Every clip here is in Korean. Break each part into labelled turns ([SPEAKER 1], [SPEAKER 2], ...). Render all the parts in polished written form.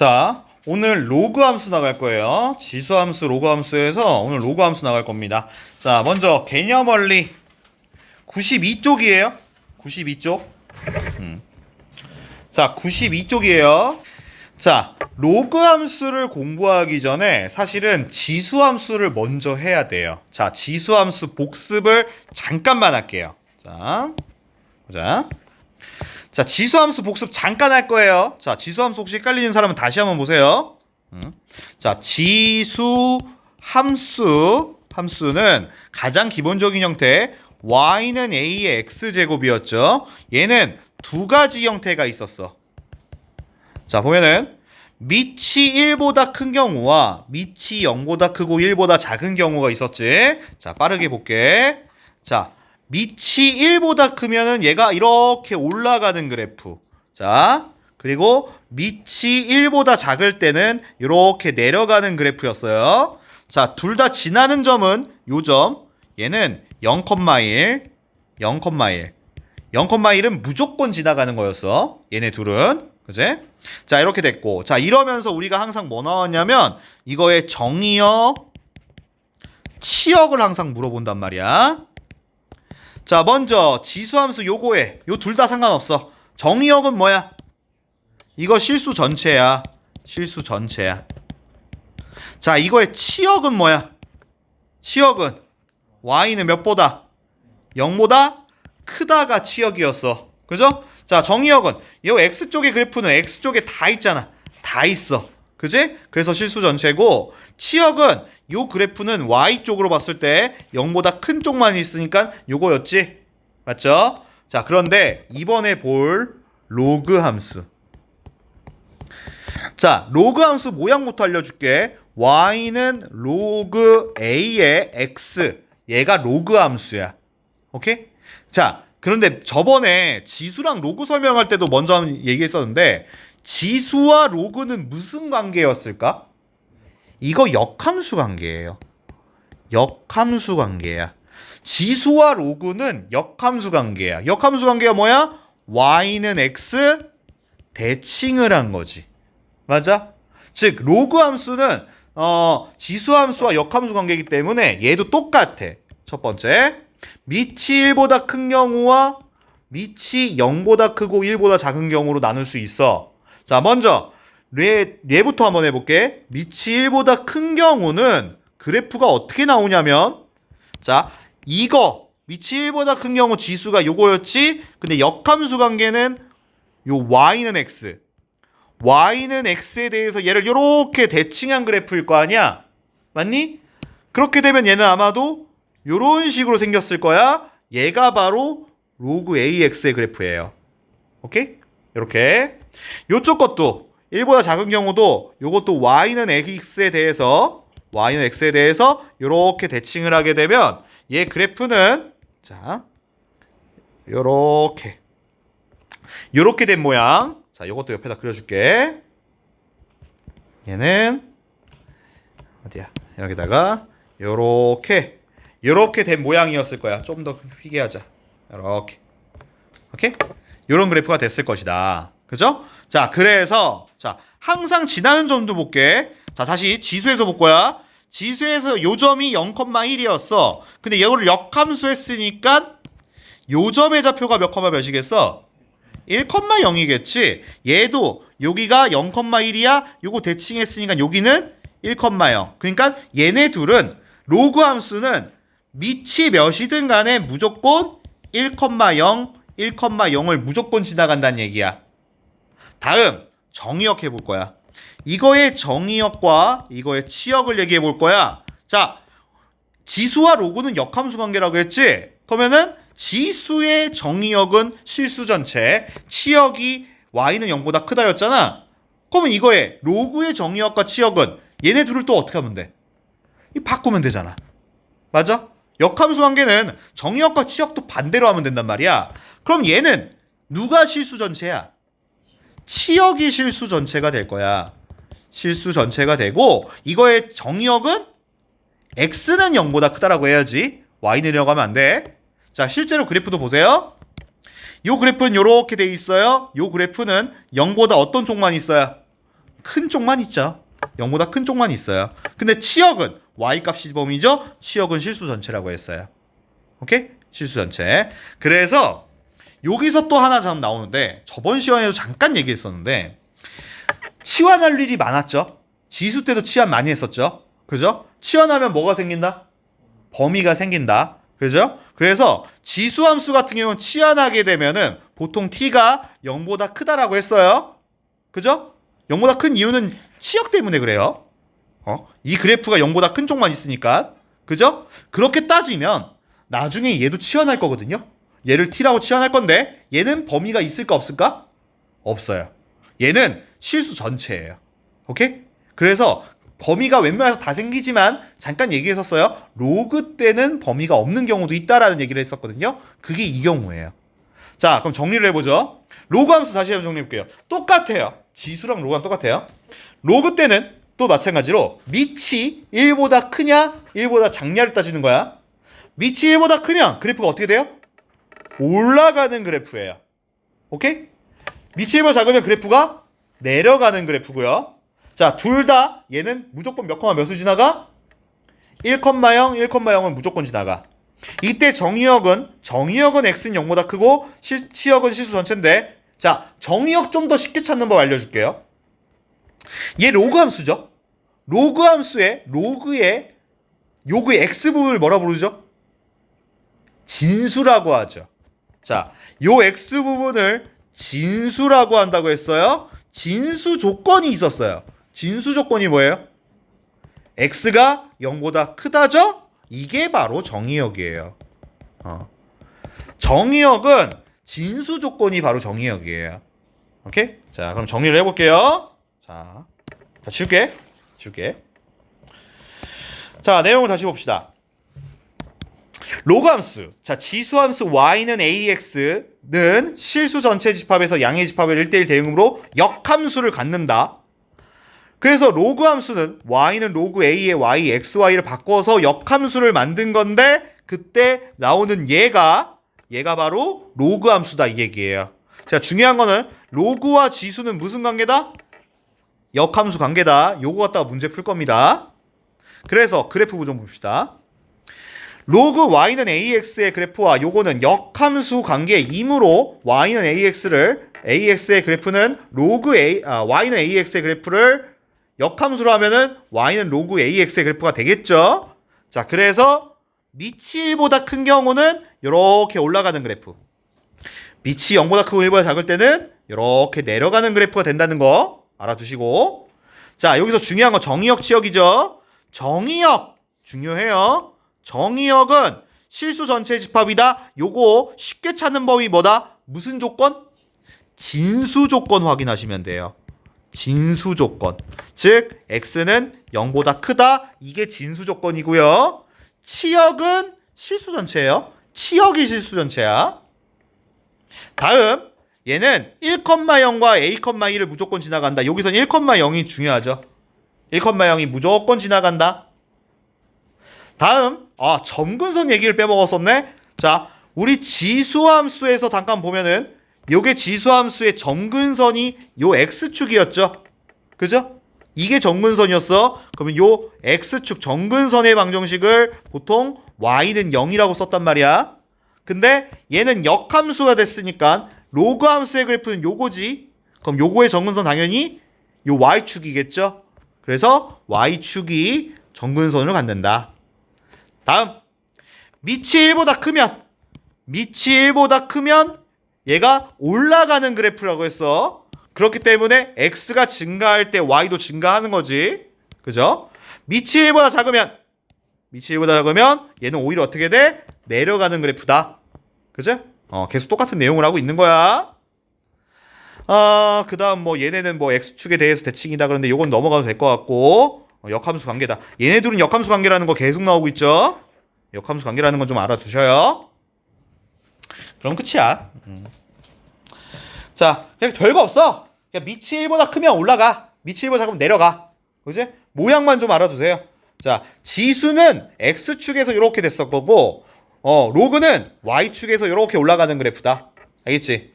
[SPEAKER 1] 자, 오늘 로그 함수 나갈 거예요. 지수 함수, 로그 함수에서 오늘 로그 함수 나갈 겁니다. 자, 먼저 개념 원리 92쪽이에요. 92쪽. 자, 92쪽이에요. 자, 로그 함수를 공부하기 전에 사실은 지수 함수를 먼저 해야 돼요. 자, 지수 함수 복습을 잠깐만 할게요. 자, 보자. 자, 지수함수 복습 잠깐 할 거예요. 자, 지수함수 혹시 헷갈리는 사람은 다시 한번 보세요. 자, 함수는 가장 기본적인 형태 y는 a의 x제곱이었죠. 얘는 두 가지 형태가 있었어. 자, 보면은 밑이 1보다 큰 경우와 밑이 0보다 크고 1보다 작은 경우가 있었지. 자, 빠르게 볼게. 자, 밑이 1보다 크면은 얘가 이렇게 올라가는 그래프. 자, 그리고 밑이 1보다 작을 때는 이렇게 내려가는 그래프였어요. 자, 둘 다 지나는 점은 요 점. 얘는 0,1, 0,1. 0,1은 무조건 지나가는 거였어. 얘네 둘은. 그지? 자, 이렇게 됐고. 자, 이러면서 우리가 항상 뭐 나왔냐면 이거의 정의역, 치역을 항상 물어본단 말이야. 자, 먼저 지수함수 요거에 요 둘 다 상관없어. 정의역은 뭐야? 이거 실수 전체야. 실수 전체야. 자, 이거의 치역은 뭐야? 치역은 y는 몇보다? 0보다 크다가 치역이었어. 그죠? 자, 정의역은 요 x쪽의 그래프는 x쪽에 다 있잖아. 다 있어. 그지? 그래서 실수 전체고, 치역은 요 그래프는 y쪽으로 봤을 때 0보다 큰 쪽만 있으니까 요거였지? 맞죠? 자, 그런데 이번에 볼 로그 함수. 자, 로그 함수 모양부터 알려줄게. y는 로그 a의 x. 얘가 로그 함수야. 오케이? 자, 그런데 저번에 지수랑 로그 설명할 때도 먼저 한번 얘기했었는데, 지수와 로그는 무슨 관계였을까? 이거 역함수 관계예요. 역함수 관계야. 지수와 로그는 역함수 관계야. 역함수 관계가 뭐야? y는 x 대칭을 한 거지. 맞아? 즉 로그 함수는 지수 함수와 역함수 관계이기 때문에 얘도 똑같아. 첫 번째, 밑이 1보다 큰 경우와 밑이 0보다 크고 1보다 작은 경우로 나눌 수 있어. 자, 먼저 얘부터 한번 해볼게. 밑이 1보다 큰 경우는 그래프가 어떻게 나오냐면, 자, 이거 밑이 1보다 큰 경우 지수가 요거였지. 근데 역함수 관계는 요 y는 x. y는 x에 대해서 얘를 요렇게 대칭한 그래프일 거 아니야. 맞니? 그렇게 되면 얘는 아마도 요런 식으로 생겼을 거야. 얘가 바로 로그 ax의 그래프예요. 오케이? 요렇게. 요쪽 것도 1보다 작은 경우도 요것도 y는 x에 대해서 요렇게 대칭을 하게 되면 얘 그래프는, 자, 요렇게 된 모양. 자, 요것도 옆에다 그려줄게. 얘는 어디야? 여기다가 요렇게 된 모양이었을 거야. 좀 더 휘게 하자. 요렇게. 오케이? 요런 그래프가 됐을 것이다. 그죠? 자, 그래서 자, 항상 지나는 점도 볼게. 자, 다시 지수에서 볼 거야. 지수에서 요 점이 0,1이었어. 근데 이거를 역함수 했으니까 요 점의 좌표가 몇이겠어? 1,0이겠지. 얘도 여기가 0,1이야. 요거 대칭했으니까 여기는 1,0. 그러니까 얘네 둘은 로그 함수는 밑이 몇이든 간에 무조건 1,0, 1,0을 무조건 지나간다는 얘기야. 다음 정의역 해볼 거야. 이거의 정의역과 이거의 치역을 얘기해 볼 거야. 자, 지수와 로그는 역함수 관계라고 했지? 그러면은 지수의 정의역은 실수 전체, 치역이 y는 0보다 크다였잖아. 그러면 이거의 로그의 정의역과 치역은 얘네 둘을 또 어떻게 하면 돼? 바꾸면 되잖아. 맞아? 역함수 관계는 정의역과 치역도 반대로 하면 된단 말이야. 그럼 얘는 누가 실수 전체야? 치역이 실수 전체가 될 거야. 실수 전체가 되고, 이거의 정의역은 x는 0보다 크다라고 해야지. y는 내려가면 안 돼. 자, 실제로 그래프도 보세요. 요 그래프는 요렇게 돼 있어요. 요 그래프는 0보다 어떤 쪽만 있어요? 큰 쪽만 있죠. 0보다 큰 쪽만 있어요. 근데 치역은 y값이 범위죠. 치역은 실수 전체라고 했어요. 오케이? 실수 전체. 그래서 여기서 또 하나 좀 나오는데 저번 시간에도 잠깐 얘기했었는데 치환할 일이 많았죠. 지수 때도 치환 많이 했었죠. 그죠? 치환하면 뭐가 생긴다? 범위가 생긴다. 그죠? 그래서 지수함수 같은 경우는 치환하게 되면은 보통 t가 0보다 크다라고 했어요. 그죠? 0보다 큰 이유는 치역 때문에 그래요. 이 그래프가 0보다 큰 쪽만 있으니까. 그죠? 그렇게 따지면 나중에 얘도 치환할 거거든요. 얘를 t라고 치환할 건데 얘는 범위가 있을까 없을까? 없어요. 얘는 실수 전체예요. 오케이? 그래서 범위가 웬만해서 다 생기지만 잠깐 얘기했었어요. 로그 때는 범위가 없는 경우도 있다라는 얘기를 했었거든요. 그게 이 경우예요. 자, 그럼 정리를 해보죠. 로그 함수 다시 한번 정리해볼게요. 똑같아요. 지수랑 로그랑 똑같아요. 로그 때는 또 마찬가지로 밑이 1보다 크냐 1보다 작냐를 따지는 거야. 밑이 1보다 크면 그래프가 어떻게 돼요? 올라가는 그래프예요. 오케이? 밑이 1보다 작으면 그래프가 내려가는 그래프고요. 자, 둘 다 얘는 무조건 몇 콤마 몇을 지나가? 1,0, 1,0은 무조건 지나가. 이때 정의역은 x는 0보다 크고 치역은 실수 전체인데 자, 정의역 좀 더 쉽게 찾는 법 알려줄게요. 얘 로그 함수죠. 로그 함수의 로그의 x 부분을 뭐라 부르죠? 진수라고 하죠. 자, 요 x 부분을 진수라고 한다고 했어요. 진수 조건이 있었어요. 진수 조건이 뭐예요? x가 0보다 크다죠? 이게 바로 정의역이에요. 정의역은 진수 조건이 바로 정의역이에요. 오케이? 자, 그럼 정리를 해볼게요. 자, 지울게. 자, 내용을 다시 봅시다. 로그 함수. 자, 지수 함수 y는 ax는 실수 전체 집합에서 양의 집합을 1대1 대응으로 역함수를 갖는다. 그래서 로그 함수는 y는 로그 a의 y, xy를 바꿔서 역함수를 만든 건데 그때 나오는 얘가 바로 로그 함수다 이 얘기예요. 자, 중요한 거는 로그와 지수는 무슨 관계다? 역함수 관계다. 요거 갖다가 문제 풀 겁니다. 그래서 그래프 좀 봅시다. 로그 y는 ax의 그래프와 요거는 역함수 관계이므로 y는 ax의 그래프는 로그 y는 ax의 그래프를 역함수로 하면은 y는 로그 ax의 그래프가 되겠죠. 자, 그래서 밑이 1보다 큰 경우는 이렇게 올라가는 그래프. 밑이 0보다 크고 1보다 작을 때는 이렇게 내려가는 그래프가 된다는 거 알아두시고. 자, 여기서 중요한 건 정의역 치역이죠. 정의역 중요해요. 정의역은 실수 전체 집합이다. 요거 쉽게 찾는 법이 뭐다? 무슨 조건? 진수 조건 확인하시면 돼요. 진수 조건. 즉 x는 0보다 크다. 이게 진수 조건이고요. 치역은 실수 전체예요. 치역이 실수 전체야. 다음 얘는 1,0과 a,2를 무조건 지나간다. 여기서는 1,0이 중요하죠. 1,0이 무조건 지나간다. 다음 점근선 얘기를 빼먹었었네. 자, 우리 지수함수에서 잠깐 보면은 요게 지수함수의 점근선이 요 x축이었죠. 그죠? 이게 점근선이었어. 그러면 요 x축 점근선의 방정식을 보통 y는 0이라고 썼단 말이야. 근데 얘는 역함수가 됐으니까 로그 함수의 그래프는 요거지. 그럼 요거의 점근선 당연히 요 y축이겠죠. 그래서 y축이 점근선을 갖는다. 다음 밑이 1보다 크면 얘가 올라가는 그래프라고 했어. 그렇기 때문에 x가 증가할 때 y도 증가하는 거지. 그죠? 밑이 1보다 작으면 얘는 오히려 어떻게 돼? 내려가는 그래프다. 그죠? 계속 똑같은 내용을 하고 있는 거야. 그 다음 얘네는 x축에 대해서 대칭이다. 그런데 요건 넘어가도 될 것 같고, 역함수 관계다. 얘네들은 역함수 관계라는 거 계속 나오고 있죠? 역함수 관계라는 건 좀 알아두셔요. 그럼 끝이야. 자, 그냥 별거 없어. 그냥 밑이 1보다 크면 올라가. 밑이 1보다 작으면 내려가. 그지? 모양만 좀 알아두세요. 자, 지수는 x축에서 이렇게 됐었고, 로그는 y축에서 이렇게 올라가는 그래프다. 알겠지?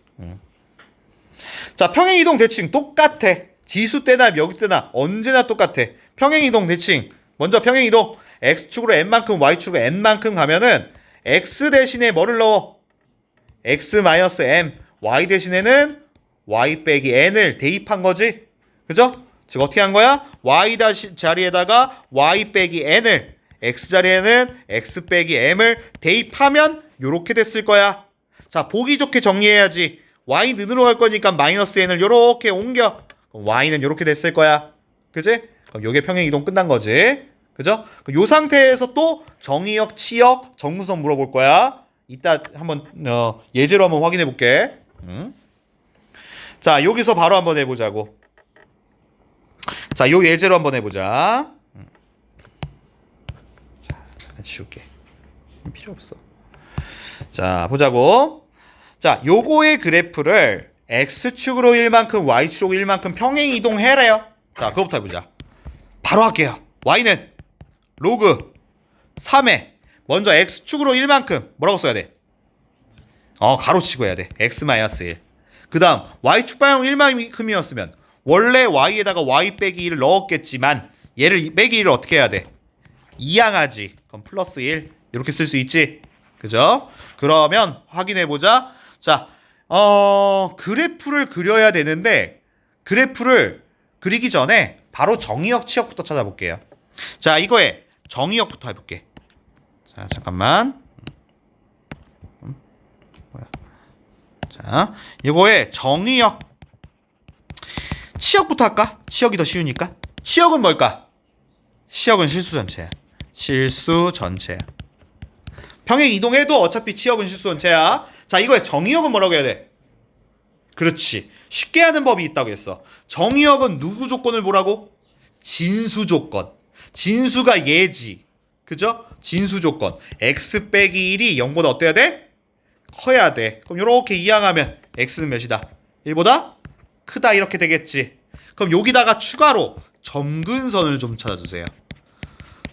[SPEAKER 1] 자, 평행이동 대칭 똑같아. 지수 때나 여기 때나 언제나 똑같아. 평행이동 대칭. 먼저 평행이동. x축으로 n만큼 y축으로 n만큼 가면은 x 대신에 뭐를 넣어? x-m. y 대신에는 y 빼기 n을 대입한 거지. 그죠? 즉 어떻게 한 거야? y 자리에다가 y 빼기 n을, x 자리에는 x 빼기 m을 대입하면 요렇게 됐을 거야. 자, 보기 좋게 정리해야지. y 는으로 갈 거니까 마이너스 n을 요렇게 옮겨. 그럼 y는 요렇게 됐을 거야. 그지? 그럼 요게 평행이동 끝난 거지. 그죠? 요 상태에서 또 정의역, 치역, 정근선 물어볼 거야. 이따 한번 예제로 한번 확인해 볼게. 자, 여기서 바로 한번 해보자고. 자, 요 예제로 한번 해보자. 자, 잠깐 지울게. 필요 없어. 자, 보자고. 자, 요거의 그래프를 x축으로 1만큼 y축으로 1만큼 평행 이동해래요. 자, 그거부터 해보자. 바로 할게요. y는 로그 3에 먼저 x축으로 1만큼 뭐라고 써야 돼? 가로치고 해야 돼. x-1. 그 다음 y축 방향 1만큼이었으면 원래 y에다가 y 빼기 1을 넣었겠지만 얘를 빼기 1을 어떻게 해야 돼? 이항하지. 그럼 플러스 1 이렇게 쓸 수 있지. 그죠? 그러면 확인해보자. 자, 그래프를 그려야 되는데 그래프를 그리기 전에 바로 정의역, 치역부터 찾아볼게요. 자, 이거에 정의역부터 해볼게. 자, 잠깐만. 자, 이거에 정의역. 치역부터 할까? 치역이 더 쉬우니까. 치역은 뭘까? 치역은 실수 전체야. 실수 전체야. 평행 이동해도 어차피 치역은 실수 전체야. 자, 이거에 정의역은 뭐라고 해야 돼? 그렇지. 쉽게 하는 법이 있다고 했어. 정의역은 누구 조건을 보라고? 진수 조건. 진수가 얘지. 그죠? 진수 조건. x 빼기 1이 0보다 어때야 돼? 커야 돼. 그럼 이렇게 이항하면 x는 몇이다? 1보다 크다 이렇게 되겠지. 그럼 여기다가 추가로 점근선을 좀 찾아주세요.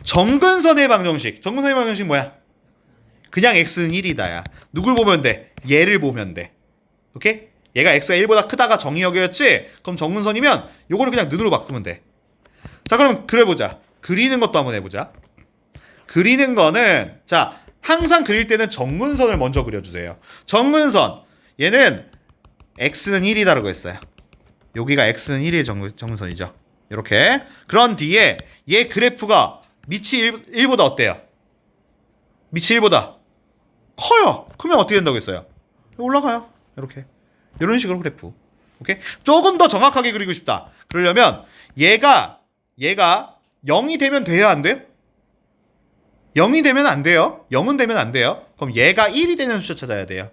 [SPEAKER 1] 점근선의 방정식. 점근선의 방정식 뭐야? 그냥 x는 1이다야. 누굴 보면 돼? 얘를 보면 돼. 오케이? 얘가 x가 1보다 크다가 정의역이었지? 그럼 점근선이면 요거를 그냥 는으로 바꾸면 돼. 자, 그럼 그려보자. 그리는 것도 한번 해보자. 그리는 거는 자, 항상 그릴 때는 정근선을 먼저 그려주세요. 정근선. 얘는 x는 1이다라고 했어요. 여기가 x는 1의 정근선이죠. 이렇게. 그런 뒤에 얘 그래프가 밑이 1보다 어때요? 밑이 1보다 커요. 크면 어떻게 된다고 했어요? 올라가요. 이렇게. 이런 식으로 그래프. 오케이? 조금 더 정확하게 그리고 싶다. 그러려면 얘가 0이 되면 돼야 안 돼요? 0이 되면 안 돼요. 0은 되면 안 돼요. 그럼 얘가 1이 되는 숫자 찾아야 돼요.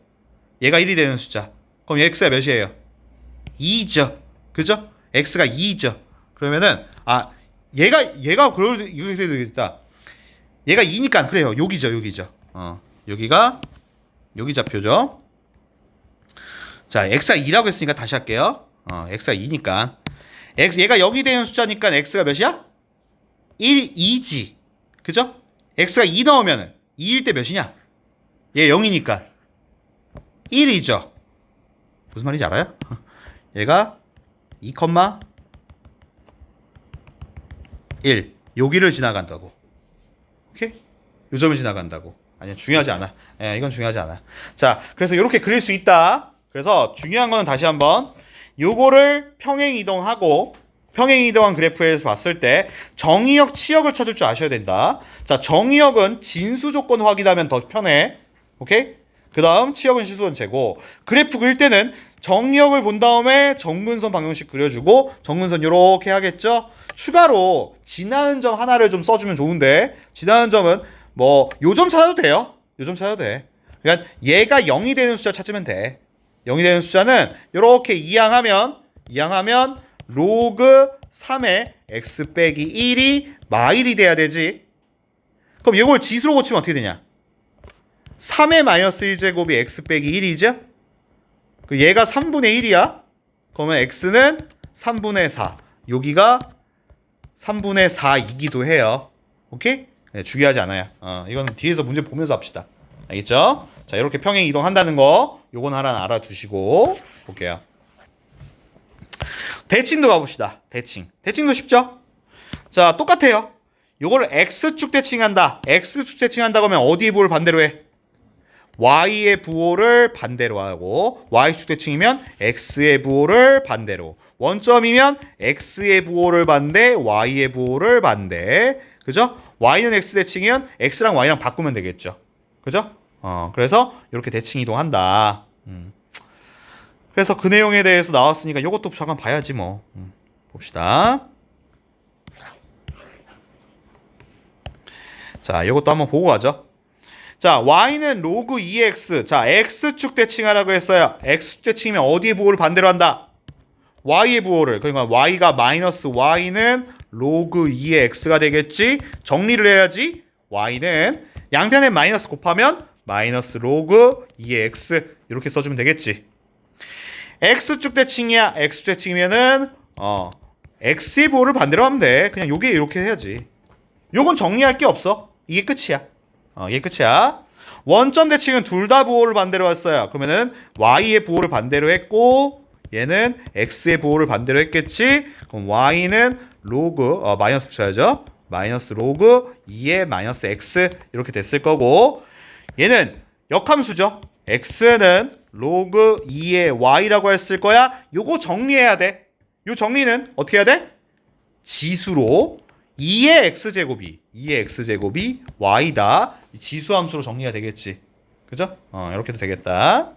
[SPEAKER 1] 얘가 1이 되는 숫자. 그럼 x가 몇이에요? 2죠. 그죠? x가 2죠. 그러면은 얘가 그럴 이렇게 되겠다. 얘가 2니까 그래요. 여기죠. 여기가 여기 좌표죠. 자, x가 2라고 했으니까 다시 할게요. x가 2니까 얘가 0이 되는 숫자니까 x가 몇이야? 2지. 그죠? x가 2 넣으면 2일 때 몇이냐? 얘 0이니까 1이죠. 무슨 말인지 알아요? 얘가 2,1 여기를 지나간다고. 오케이? 요 점을 지나간다고. 아니야, 중요하지 않아. 이건 중요하지 않아. 자, 그래서 이렇게 그릴 수 있다. 그래서 중요한 거는 다시 한번 요거를 평행 이동하고 평행 이동한 그래프에서 봤을 때 정의역, 치역을 찾을 줄 아셔야 된다. 자, 정의역은 진수 조건 확인하면 더 편해. 오케이? 그 다음 치역은 실수 전체고 그래프 그릴 때는 정의역을 본 다음에 정근선 방정식 그려주고 정근선 요렇게 하겠죠? 추가로 지나는 점 하나를 좀 써주면 좋은데 지나는 점은 뭐 요점 찾아도 돼요. 요점 찾아도 돼. 그러니까 얘가 0이 되는 숫자 찾으면 돼. 0이 되는 숫자는 요렇게 이항하면 로그 3의 x 빼기 1이 마일이 돼야 되지. 그럼 이걸 지수로 고치면 어떻게 되냐? 3의 마이너스 1제곱이 x 빼기 1이죠? 얘가 3분의 1이야. 그러면 x는 3분의 4. 여기가 3분의 4이기도 해요. 오케이? 네, 중요하지 않아요. 이거는 뒤에서 문제 보면서 합시다. 알겠죠? 자, 이렇게 평행 이동한다는 거 요건 하나 알아두시고 볼게요. 대칭도 가봅시다. 대칭도 쉽죠? 자, 똑같아요. 요걸 x축 대칭한다. x축 대칭한다고 하면 어디의 부호를 반대로 해? y의 부호를 반대로 하고, y축 대칭이면 x의 부호를 반대로, 원점이면 x의 부호를 반대, y의 부호를 반대. 그죠? y는 x 대칭이면 x랑 y랑 바꾸면 되겠죠. 그죠? 그래서 이렇게 대칭 이동한다. 그래서 그 내용에 대해서 나왔으니까 이것도 잠깐 봐야지 뭐. 봅시다. 자, 이것도 한번 보고 가죠. 자, y는 로그 2x. 자, x축 대칭하라고 했어요. x축 대칭이면 어디의 부호를 반대로 한다? y의 부호를. 그러니까 y가 마이너스 y는 로그 2의 x가 되겠지. 정리를 해야지. y는 양변에 마이너스 곱하면 마이너스 로그 2의 x 이렇게 써주면 되겠지. x축 대칭이야. x축 대칭이면은 x의 부호를 반대로 하면 돼. 그냥 요게 이렇게 해야지. 요건 정리할 게 없어. 이게 끝이야. 이게 끝이야. 원점 대칭은 둘 다 부호를 반대로 했어요. 그러면은 y의 부호를 반대로 했고 얘는 x의 부호를 반대로 했겠지. 그럼 y는 로그 마이너스 붙여야죠. 마이너스 로그 2의 마이너스 x 이렇게 됐을 거고, 얘는 역함수죠. x는 로그 2의 y라고 했을 거야. 요거 정리해야 돼. 요 정리는 어떻게 해야 돼? 지수로 2의 x제곱이 y다. 지수함수로 정리가 되겠지. 그죠? 이렇게도 되겠다.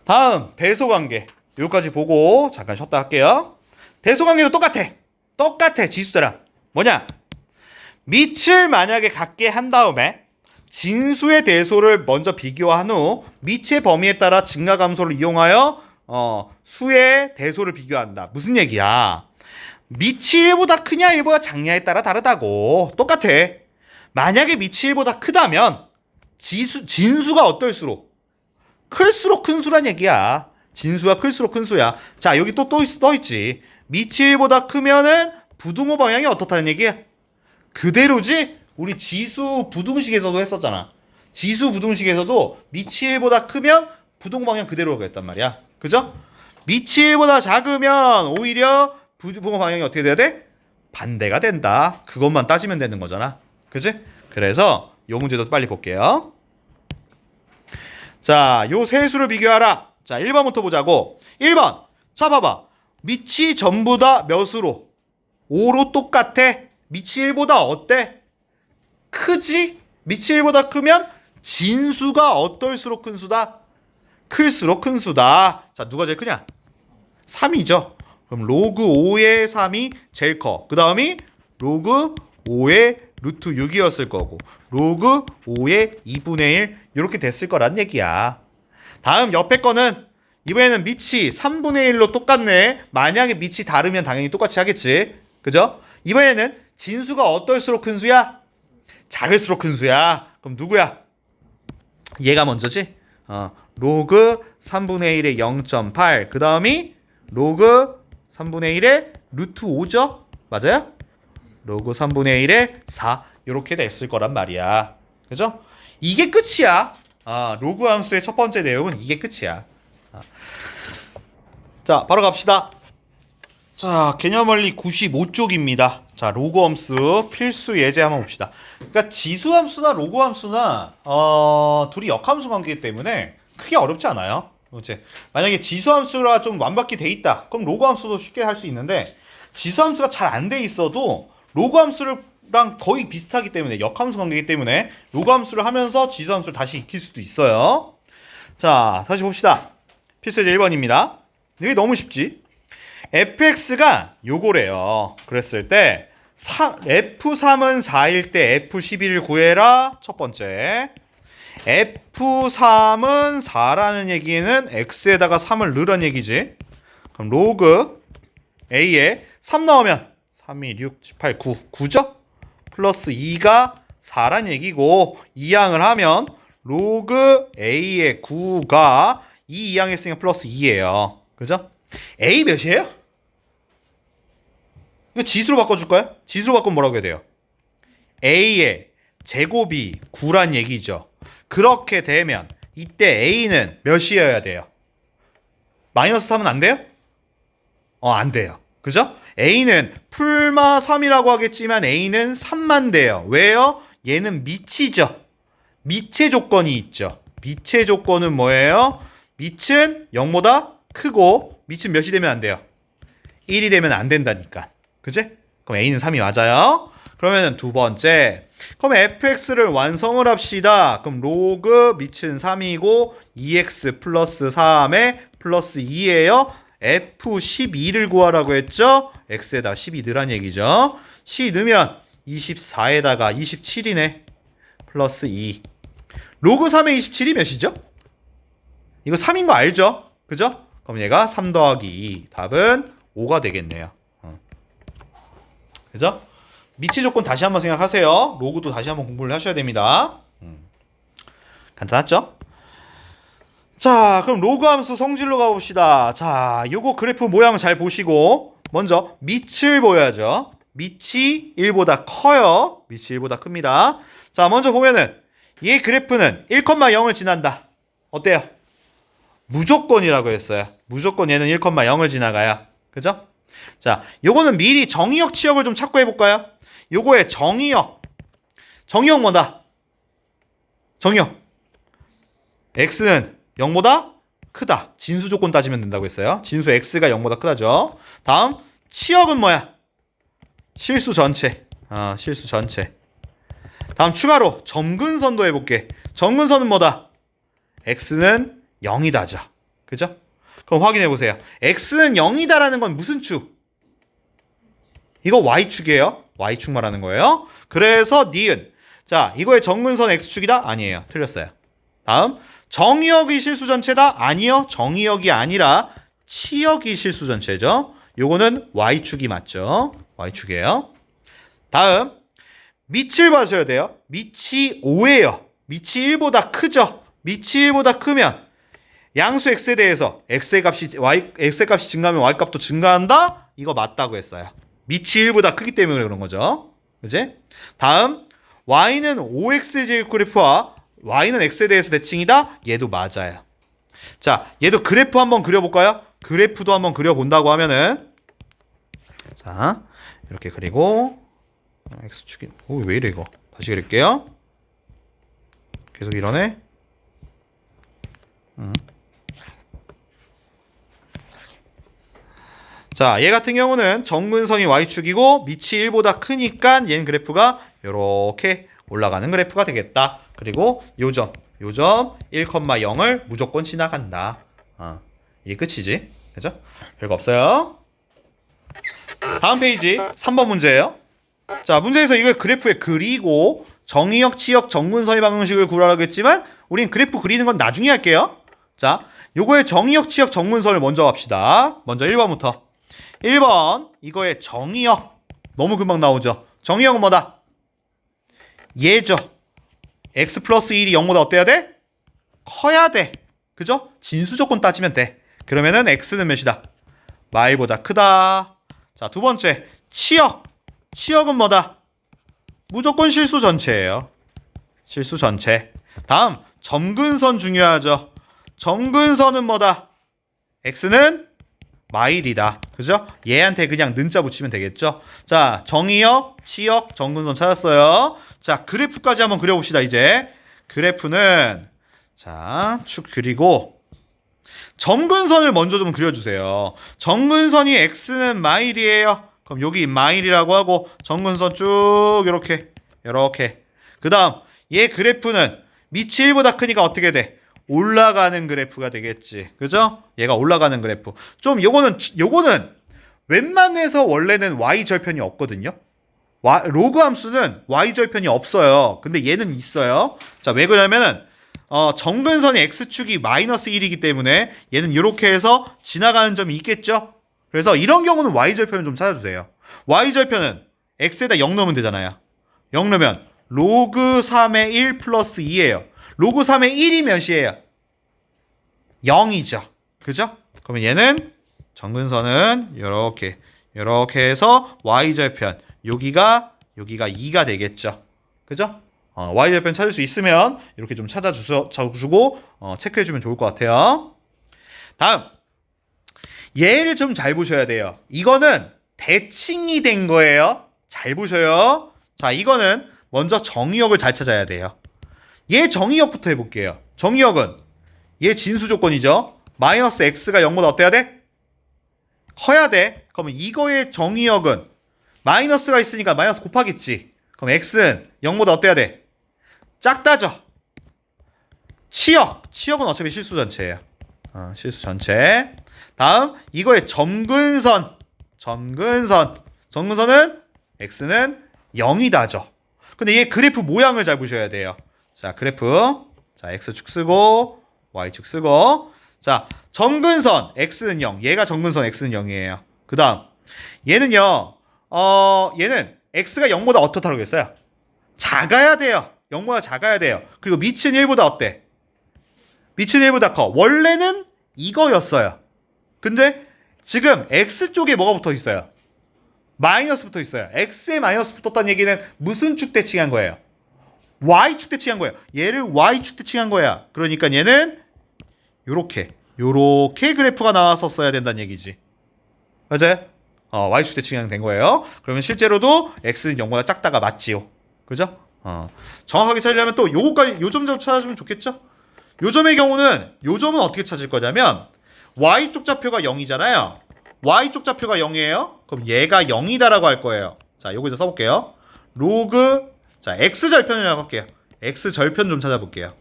[SPEAKER 1] 다음 대소관계. 여기까지 보고 잠깐 쉬었다 할게요. 대소관계도 똑같아 지수들랑. 뭐냐? 밑을 만약에 같게 한 다음에 진수의 대소를 먼저 비교한 후 밑의 범위에 따라 증가감소를 이용하여 수의 대소를 비교한다. 무슨 얘기야? 밑이 1보다 크냐 1보다 작냐에 따라 다르다고. 똑같아. 만약에 밑이 1보다 크다면 진수가 어떨수록? 클수록 큰 수란 얘기야. 진수가 클수록 큰 수야. 자, 여기 또 떠있지. 밑이 1보다 크면은 부등호 방향이 어떻다는 얘기야? 그대로지? 우리 지수 부등식에서도 했었잖아. 지수 부등식에서도 밑이 1보다 크면 부등호 방향 그대로가 했단 말이야. 그죠? 밑이 1보다 작으면 오히려 부등호 방향이 어떻게 돼야 돼? 반대가 된다. 그것만 따지면 되는 거잖아. 그치? 그래서 요 문제도 빨리 볼게요. 자, 요 세 수를 비교하라. 자, 1번부터 보자고. 1번. 자, 봐봐. 밑이 전부 다 몇으로? 5로 똑같아. 밑이 1보다 어때? 크지? 밑이 1보다 크면 진수가 어떨수록 큰 수다? 클수록 큰 수다. 자, 누가 제일 크냐? 3이죠. 그럼 로그 5의 3이 제일 커. 그 다음이 로그 5의 루트 6이었을 거고, 로그 5의 2분의 1 이렇게 됐을 거란 얘기야. 다음 옆에 거는 이번에는 밑이 3분의 1로 똑같네. 만약에 밑이 다르면 당연히 똑같이 하겠지. 그죠? 이번에는 진수가 어떨수록 큰 수야? 작을수록 큰 수야. 그럼 누구야? 얘가 먼저지? 로그 3분의 1의 0.8. 그 다음이 로그 3분의 1의 루트 5죠? 맞아요? 로그 3분의 1의 4. 이렇게 됐을 거란 말이야. 그죠? 이게 끝이야. 로그 함수의 첫 번째 내용은 이게 끝이야. 자, 바로 갑시다. 자, 개념원리 95쪽입니다. 자, 로그 함수 필수 예제 한번 봅시다. 그러니까 지수 함수나 로그 함수나 둘이 역함수 관계이기 때문에 크게 어렵지 않아요. 그렇지? 만약에 지수 함수가 좀 완벽히 돼 있다. 그럼 로그 함수도 쉽게 할 수 있는데, 지수 함수가 잘 안 돼 있어도 로그 함수랑 거의 비슷하기 때문에, 역함수 관계이기 때문에 로그 함수를 하면서 지수 함수를 다시 익힐 수도 있어요. 자, 다시 봅시다. 필수 예제 1번입니다. 이게 너무 쉽지? fx가 요거래요. 그랬을 때 f3은 4일 때 f11을 구해라. 첫 번째. f3은 4라는 얘기는 x에다가 3을 넣으란 얘기지. 그럼 로그 a에 3 넣으면 3, 2, 6, 18, 9. 9죠? 플러스 2가 4란 얘기고, 이항을 하면 로그 a의 9가 2 이항했으니까 플러스 2예요. 그죠? a 몇이에요? 이거 지수로 바꿔줄까요? 지수로 바꾸면 뭐라고 해야 돼요? a의 제곱이 9란 얘기죠. 그렇게 되면 이때 a는 몇이어야 돼요? 마이너스 3은 안 돼요? 안 돼요. 그죠? A는 풀마 3이라고 하겠지만 A는 3만 돼요. 왜요? 얘는 미치죠. 미체 조건이 있죠. 미체 조건은 뭐예요? 밑은 0보다 크고 밑은 몇이 되면 안 돼요? 1이 되면 안 된다니까. 그치? 그럼 A는 3이 맞아요. 그러면 두 번째. 그럼 fx를 완성을 합시다. 그럼 로그 밑은 3이고 2x 플러스 3에 플러스 2예요. f12를 구하라고 했죠. x에다 12 넣으란 얘기죠. 10 넣으면 24에다가 27이네. 플러스 2. 로그 3의 27이 몇이죠? 이거 3인 거 알죠? 그죠? 그럼 얘가 3 더하기 2. 답은 5가 되겠네요. 그죠? 미치 조건 다시 한번 생각하세요. 로그도 다시 한번 공부를 하셔야 됩니다. 간단하죠? 자, 그럼 로그 함수 성질로 가봅시다. 자, 요거 그래프 모양 잘 보시고 먼저 밑을 보여야죠. 밑이 1보다 커요. 밑이 1보다 큽니다. 자, 먼저 보면은 이 그래프는 1,0을 지난다. 어때요? 무조건이라고 했어요. 무조건 얘는 1,0을 지나가요. 그죠? 자, 요거는 미리 정의역, 치역을 좀 찾고 해볼까요? 요거의 정의역. 정의역 뭐다? 정의역. x는 0보다 크다. 진수 조건 따지면 된다고 했어요. 진수 x가 0보다 크다죠. 다음, 치역은 뭐야? 실수 전체. 실수 전체. 다음 추가로 점근선도 해볼게. 점근선은 뭐다? x는 0이다죠. 그죠? 그럼 확인해보세요. x는 0이다라는 건 무슨 축? 이거 y축이에요. y축 말하는 거예요. 그래서 니은. 자, 이거의 정근선 x축이다? 아니에요. 틀렸어요. 다음, 정의역이 실수 전체다? 아니요. 정의역이 아니라 치역이 실수 전체죠. 요거는 y축이 맞죠. y축이에요. 다음, 밑을 봐줘야 돼요. 밑이 5예요. 밑이 1보다 크죠. 밑이 1보다 크면 양수 x에 대해서 x의 값이 증가하면 y 값도 증가한다? 이거 맞다고 했어요. 밑이 1보다 크기 때문에 그런 거죠. 그지? 다음, y는 5x 제곱 그래프와 y는 x에 대해서 대칭이다? 얘도 맞아요. 자, 얘도 그래프 한번 그려볼까요? 그래프도 한번 그려본다고 하면은 자, 이렇게 그리고 x축이 왜 이래 이거. 다시 그릴게요. 계속 이러네. 자, 얘 같은 경우는 정근선이 y축이고 밑이 1보다 크니까 얘는 그래프가 이렇게 올라가는 그래프가 되겠다. 그리고 요점 1,0을 무조건 지나간다. 이게 끝이지. 그죠? 별거 없어요. 다음 페이지 3번 문제예요. 자, 문제에서 이걸 그래프에 그리고 정의역, 치역, 정근선의 방정식을 구하라고 했지만 우린 그래프 그리는 건 나중에 할게요. 자, 요거의 정의역, 치역, 정근선을 먼저 합시다. 먼저 1번부터. 1번 이거의 정의역 너무 금방 나오죠. 정의역은 뭐다? 얘죠. x 플러스 1이 0보다 어때야 돼? 커야 돼. 그죠? 진수 조건 따지면 돼. 그러면은 x는 몇이다? y보다 크다. 자, 두 번째 치역. 치역은 뭐다? 무조건 실수 전체예요. 실수 전체. 다음 점근선 중요하죠. 점근선은 뭐다? x는 마일이다. 그죠? 얘한테 그냥 는자 붙이면 되겠죠? 자, 정의역, 치역, 정근선 찾았어요. 자, 그래프까지 한번 그려봅시다, 이제. 그래프는, 자, 축 그리고, 점근선을 먼저 좀 그려주세요. 점근선이 x는 마일이에요. 그럼 여기 마일이라고 하고, 점근선 쭉, 이렇게. 그 다음, 얘 그래프는 밑이 1보다 크니까 어떻게 돼? 올라가는 그래프가 되겠지. 그죠? 얘가 올라가는 그래프. 좀 요거는 웬만해서 원래는 y절편이 없거든요. 로그 함수는 y절편이 없어요. 근데 얘는 있어요. 자, 왜 그러냐면은 정근선이 x축이 마이너스 1이기 때문에 얘는 이렇게 해서 지나가는 점이 있겠죠. 그래서 이런 경우는 y절편을 좀 찾아주세요. y절편은 x에다 0 넣으면 되잖아요. 0 넣으면 로그 3의 1 플러스 2예요. 로그 3의 1이 몇이에요? 0이죠. 그죠? 그러면 얘는 정근선은 이렇게 해서 y절편 여기가 2가 되겠죠. 그죠? y절편 찾을 수 있으면 이렇게 좀 찾아주고 체크해주면 좋을 것 같아요. 다음 얘를 좀 잘 보셔야 돼요. 이거는 대칭이 된 거예요. 잘 보셔요. 자, 이거는 먼저 정의역을 잘 찾아야 돼요. 얘 정의역부터 해볼게요. 정의역은 얘 진수 조건이죠. 마이너스 x가 0보다 어때야 돼? 커야 돼. 그러면 이거의 정의역은 마이너스가 있으니까 마이너스 곱하겠지. 그럼 x는 0보다 어때야 돼? 작다죠. 치역은 어차피 실수 전체예요. 실수 전체. 다음 이거의 점근선은 x는 0이다죠. 근데 얘 그래프 모양을 잘 보셔야 돼요. 자, 그래프. 자, x축 쓰고 y축 쓰고. 자, 점근선 x는 0. 얘가 점근선 x는 0이에요. 그다음 얘는요. 얘는 x가 0보다 어떻다고 했어요? 작아야 돼요. 0보다 작아야 돼요. 그리고 밑은 1보다 어때? 밑은 1보다 커. 원래는 이거였어요. 근데 지금 x쪽에 뭐가 붙어 있어요? 마이너스 붙어 있어요. x에 마이너스 붙었다는 얘기는 무슨 축 대칭한 거예요? y축 대칭한 거예요. 얘를 y축 대칭한 거야. 그러니까 얘는 요렇게 그래프가 나왔었어야 된다는 얘기지. 맞아요? y축 대칭이 된 거예요. 그러면 실제로도 x는 0보다 작다가 맞지요. 그죠? 정확하게 찾으려면 또 요거까지 요점 좀 찾아주면 좋겠죠? 요점의 경우는 요점은 어떻게 찾을 거냐면 y쪽 좌표가 0이잖아요. y쪽 좌표가 0이에요. 그럼 얘가 0이다라고 할 거예요. 자, 요거 이제 써볼게요. 로그 자, x절편이라고 할게요. x절편 좀 찾아볼게요.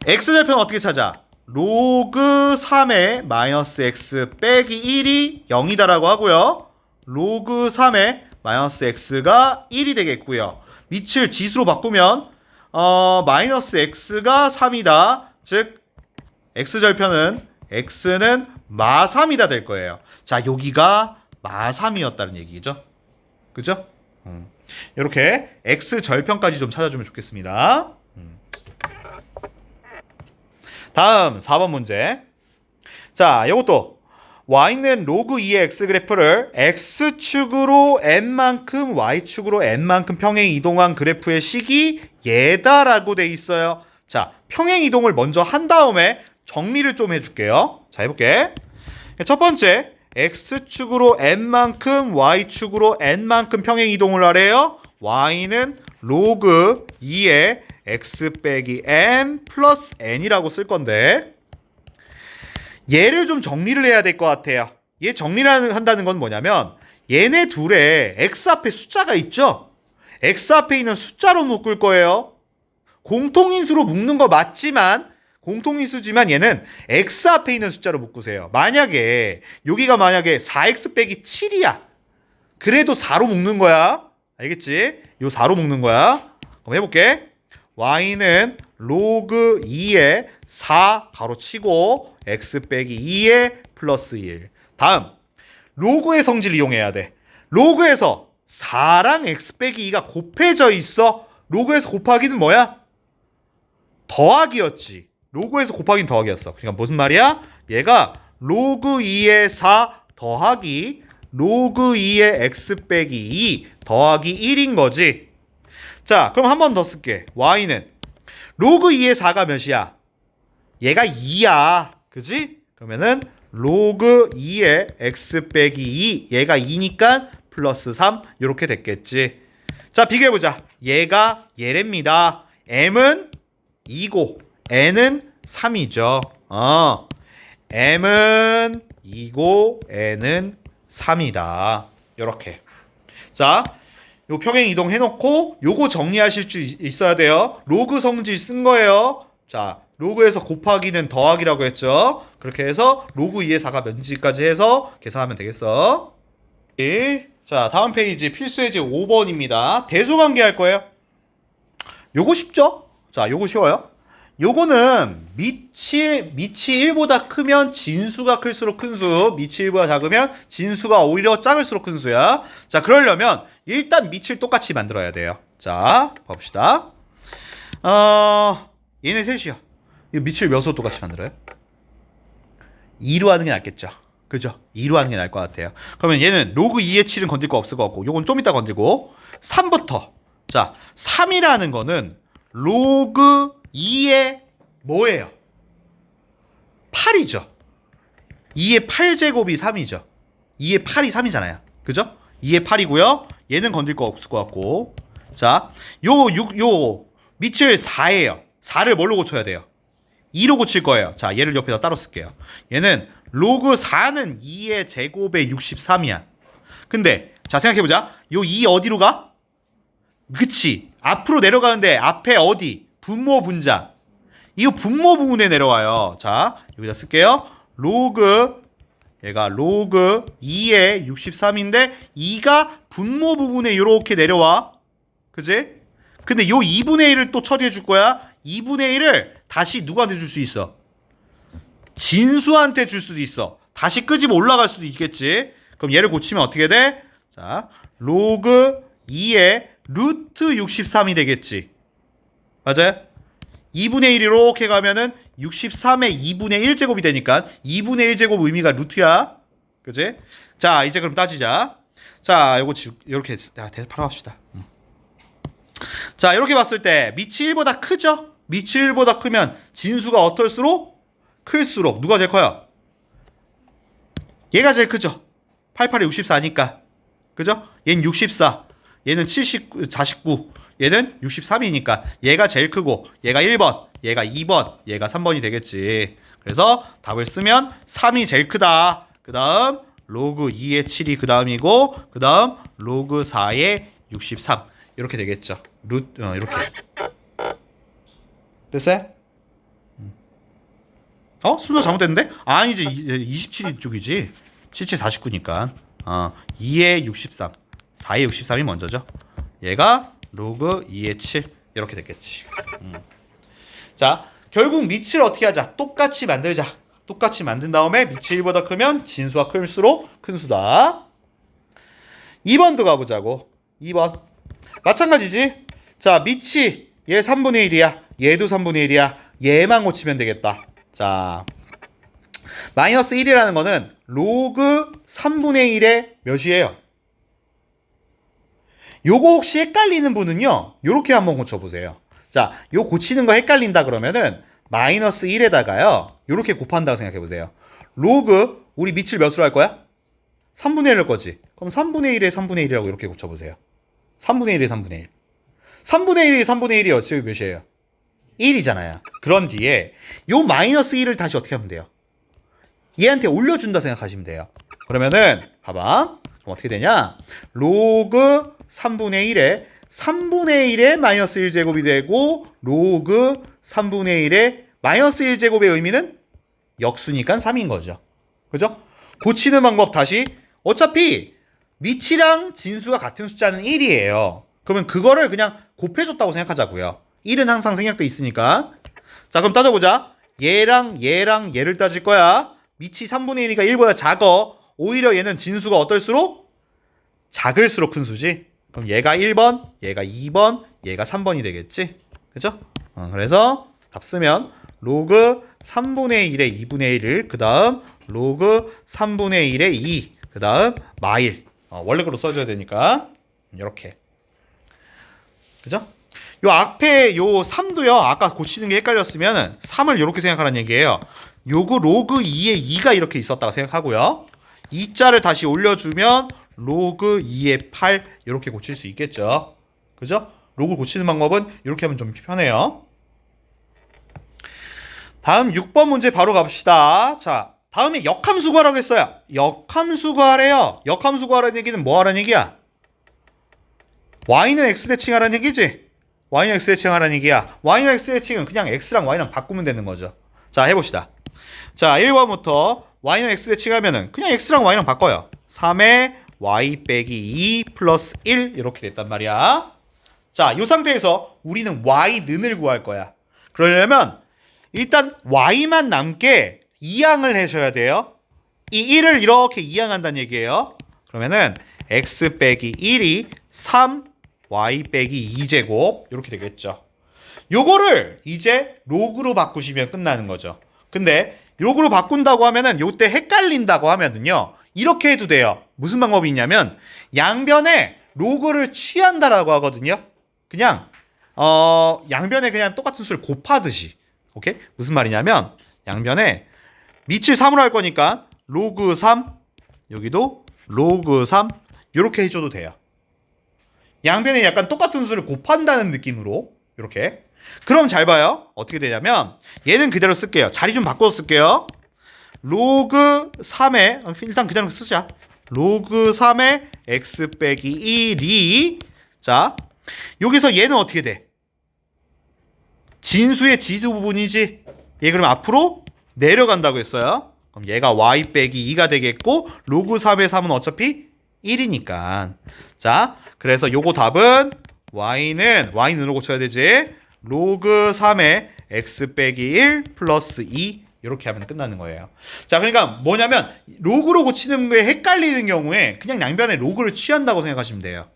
[SPEAKER 1] x절편 어떻게 찾아? 로그 3의 마이너스 x 빼기 1이 0이다라고 하고요. 로그 3의 마이너스 x가 1이 되겠고요. 밑을 지수로 바꾸면 마이너스 x가 3이다. 즉 x절편은 x는 마3이다 될 거예요. 자, 여기가 마3이었다는 얘기죠. 그죠? 이렇게 x절편까지 좀 찾아주면 좋겠습니다. 다음 4번 문제. 자, 이것도 y는 로그 2의 x 그래프를 x축으로 n만큼 y축으로 n만큼 평행 이동한 그래프의 식이 얘다라고 돼 있어요. 자, 평행 이동을 먼저 한 다음에 정리를 좀 해줄게요. 자, 해볼게. 첫 번째, x축으로 n만큼 y축으로 n만큼 평행 이동을 하래요. y는 로그 2의 x 빼기 n 플러스 n이라고 쓸 건데 얘를 좀 정리를 해야 될 것 같아요. 얘 정리를 한다는 건 뭐냐면 얘네 둘에 x 앞에 숫자가 있죠? x 앞에 있는 숫자로 묶을 거예요. 공통인수로 묶는 거 맞지만 공통인수지만 얘는 x 앞에 있는 숫자로 묶으세요. 만약에 여기가 만약에 4x 빼기 7이야. 그래도 4로 묶는 거야. 알겠지? 요 4로 묶는 거야. 그럼 해볼게. y는 로그 2의 4 가로 치고 x 빼기 2의 플러스 1. 다음 로그의 성질 이용해야 돼. 로그에서 4랑 x 빼기 2가 곱해져 있어. 로그에서 곱하기는 뭐야? 더하기였지. 로그에서 곱하기는 더하기였어. 그러니까 무슨 말이야? 얘가 로그 2의 4 더하기 로그 2의 x 빼기 2 더하기 1인 거지. 자, 그럼 한 번 더 쓸게. y는 로그 2의 4가 몇이야? 얘가 2야. 그지? 그러면은 로그 2의 x 빼기 2 얘가 2니까 플러스 3 이렇게 됐겠지. 자, 비교해보자. 얘가 얘랍니다. m은 2고 n은 3이죠. m은 2고 n은 3이다. 요렇게. 자, 요 평행 이동 해놓고 요거 정리하실 줄 있어야 돼요. 로그 성질 쓴 거예요. 자, 로그에서 곱하기는 더하기라고 했죠. 그렇게 해서 로그 2의 4가 몇인지까지 해서 계산하면 되겠어. 자, 다음 페이지 필수 예제 5번입니다. 대소관계 할 거예요. 요거 쉽죠? 자, 요거 쉬워요. 요거는 밑이 1보다 크면 진수가 클수록 큰 수, 밑이 1보다 작으면 진수가 오히려 작을수록 큰 수야. 자, 그러려면 일단 밑을 똑같이 만들어야 돼요. 자, 봅시다. 얘네 셋이요. 이 밑을 몇으로 똑같이 만들어요? 2로 하는 게 낫겠죠. 그죠? 2로 하는 게 나을 것 같아요. 그러면 얘는 로그 2의 7은 건들 거 없을 것 같고, 요건 좀 이따 건들고, 3부터. 자, 3이라는 거는 로그 2의 뭐예요? 8이죠. 2의 8제곱이 3이죠. 2의 8이 3이잖아요. 그죠? 2의 8이고요. 얘는 건들 거 없을 것 같고. 자, 요 밑을 4예요. 4를 뭘로 고쳐야 돼요? 2로 고칠 거예요. 자, 얘를 옆에다 따로 쓸게요. 얘는 로그 4는 2의 제곱에 63이야. 근데 자, 생각해보자. 요 2 어디로 가? 그치. 앞으로 내려가는데 앞에 어디? 분모 분자. 이거 분모 부분에 내려와요. 자, 여기다 쓸게요. 얘가 로그 2의 63인데 2가 분모 부분에 이렇게 내려와. 그지? 근데 요 2분의 1을 또 처리해 줄 거야. 2분의 1을 다시 누구한테 줄 수 있어? 진수한테 줄 수도 있어. 다시 끄집어 올라갈 수도 있겠지. 그럼 얘를 고치면 어떻게 돼? 자, 로그 2의 루트 63이 되겠지. 맞아요? 2분의 1이 이렇게 가면은 63의 2분의 1제곱이 되니까 2분의 1제곱 의미가 루트야. 그치? 자, 이제 그럼 따지자. 자, 요거 이렇게 대답합시다. 자, 이렇게 봤을 때 밑이 1보다 크죠? 밑이 1보다 크면 진수가 어떨수록? 클수록 누가 제일 커요? 얘가 제일 크죠? 88에 64니까. 그죠? 얘는 64, 얘는 49, 얘는 63이니까 얘가 제일 크고 얘가 1번, 얘가 2번, 얘가 3번이 되겠지. 그래서 답을 쓰면 3이 제일 크다. 그 다음 로그 2의 7이 그 다음이고 그 다음 로그 4의 63 이렇게 되겠죠. 이렇게 됐어요? 순서 잘못됐는데? 아니지, 27이 쪽이지. 77, 49니까 2의 63, 4의 63이 먼저죠. 얘가 로그 2의 7 이렇게 됐겠지. 자, 결국 밑을 어떻게 하자? 똑같이 만들자. 똑같이 만든 다음에 밑이 1보다 크면 진수가 클수록 큰 수다. 2번도 가보자고. 2번 마찬가지지. 자, 밑이 얘 3분의 1이야. 얘도 3분의 1이야. 얘만 고치면 되겠다. 자, 마이너스 1이라는 거는 로그 3분의 1의 몇이에요? 요거 혹시 헷갈리는 분은요, 요렇게 한번 고쳐보세요. 자, 요 고치는 거 헷갈린다 그러면은 마이너스 1에다가요 요렇게 곱한다고 생각해보세요. 로그 우리 밑을 몇으로 할 거야? 3분의 1할 거지. 그럼 3분의 1에 3분의 1이라고 이렇게 고쳐보세요. 3분의 1에 3분의 1. 3분의 1이 3분의 1이 어차피 몇이에요? 1이잖아요. 그런 뒤에 요 마이너스 1을 다시 어떻게 하면 돼요? 얘한테 올려준다 생각하시면 돼요. 그러면은 봐봐. 그럼 어떻게 되냐? 로그 3분의 1에 마이너스 1제곱이 되고 로그 3분의 1에 마이너스 1제곱의 의미는 역수니까 3인 거죠. 그죠? 고치는 방법 다시 어차피 밑이랑 진수가 같은 숫자는 1이에요. 그러면 그거를 그냥 곱해줬다고 생각하자고요. 1은 항상 생략돼 있으니까. 자, 그럼 따져보자. 얘랑 얘를 따질 거야. 밑이 3분의 1이니까 1보다 작어. 오히려 얘는 진수가 어떨수록? 작을수록 큰 수지. 그럼 얘가 1번, 얘가 2번, 얘가 3번이 되겠지. 그죠? 그래서 답 쓰면 로그 3분의 1의 2분의 1을 그 다음 로그 3분의 1의 2 그 다음 마일 원래 걸로 써줘야 되니까 이렇게. 그죠? 요 앞에 요 3도요. 아까 고치는 게 헷갈렸으면 3을 이렇게 생각하라는 얘기예요. 요거 로그 2의 2가 이렇게 있었다고 생각하고요. 2자를 다시 올려주면 로그 2의 8 이렇게 고칠 수 있겠죠. 그죠? 로그 고치는 방법은 이렇게 하면 좀 편해요. 다음 6번 문제 바로 갑시다. 자, 다음에 역함수 구하라고 했어요. 역함수 구하래요. 역함수 구하라는 얘기는 뭐 하라는 얘기야? y는 x 대칭하라는 얘기지? y는 x 대칭하라는 얘기야. y는 x 대칭은 그냥 x랑 y랑 바꾸면 되는 거죠. 자, 해봅시다. 자, 1번부터 y는 x 대칭하면은 그냥 x랑 y랑 바꿔요. 3에 y 빼기 2 플러스 1 이렇게 됐단 말이야. 자, 이 상태에서 우리는 y는을 구할 거야. 그러려면 일단 y만 남게 이항을 하셔야 돼요. 이 1을 이렇게 이항한다는 얘기예요. 그러면은 x 빼기 1이 3 y 빼기 2제곱 이렇게 되겠죠. 요거를 이제 로그로 바꾸시면 끝나는 거죠. 근데 로그로 바꾼다고 하면은 요때 헷갈린다고 하면은요 이렇게 해도 돼요. 무슨 방법이 있냐면 양변에 로그를 취한다라고 하거든요. 그냥 양변에 그냥 똑같은 수를 곱하듯이. 오케이? 무슨 말이냐면 양변에 밑을 3으로 할 거니까 로그 3, 여기도 로그 3 이렇게 해줘도 돼요. 양변에 약간 똑같은 수를 곱한다는 느낌으로 이렇게. 그럼 잘 봐요. 어떻게 되냐면 얘는 그대로 쓸게요. 자리 좀 바꿔서 쓸게요. 로그 3에 일단 그대로 쓰자. 로그 3에 x 빼기 1이 자 여기서 얘는 어떻게 돼? 진수의 지수 부분이지. 얘 그럼 앞으로 내려간다고 했어요. 그럼 얘가 y 빼기 2가 되겠고 로그 3의 3은 어차피 1이니까. 자 그래서 요거 답은 y는 고쳐야 되지. 로그 3의 x 빼기 1 플러스 2 이렇게 하면 끝나는 거예요. 자 그러니까 뭐냐면 로그로 고치는 게 헷갈리는 경우에 그냥 양변에 로그를 취한다고 생각하시면 돼요.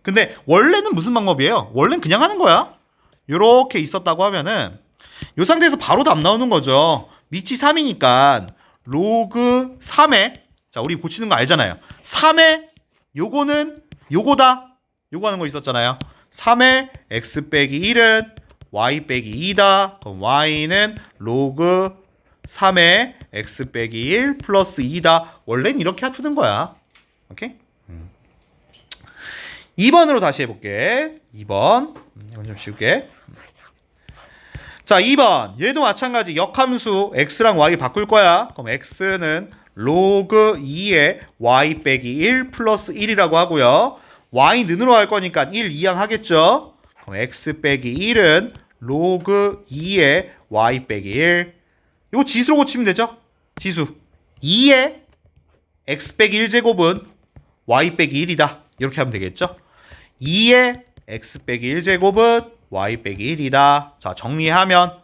[SPEAKER 1] 근데 원래는 무슨 방법이에요? 원래는 그냥 하는 거야. 요렇게 있었다고 하면은 이 상태에서 바로 답 나오는 거죠. 밑이 3이니까 로그 3에 자 우리 고치는 거 알잖아요. 3에 요거는 요거다. 요거 하는 거 있었잖아요. 3에 x 빼기 1은 y 빼기 2다. 그럼 y는 로그 3에 x 빼기 1 플러스 2다. 원래는 이렇게 푸는 거야. 오케이? 2번으로 다시 해볼게. 2번. 이건 좀 지울게. 자, 2번. 얘도 마찬가지. 역함수 x랑 y 바꿀 거야. 그럼 x는 로그 2에 y 빼기 1 플러스 1이라고 하고요. y는으로 할 거니까 1 이항 하겠죠. 그럼 x 빼기 1은 로그 2에 y 빼기 1. 이거 지수로 고치면 되죠. 지수. 2에 x 빼기 1제곱은 y 빼기 1이다. 이렇게 하면 되겠죠. 2에 x 빼기 1제곱은 y 빼기 1이다. 자, 정리하면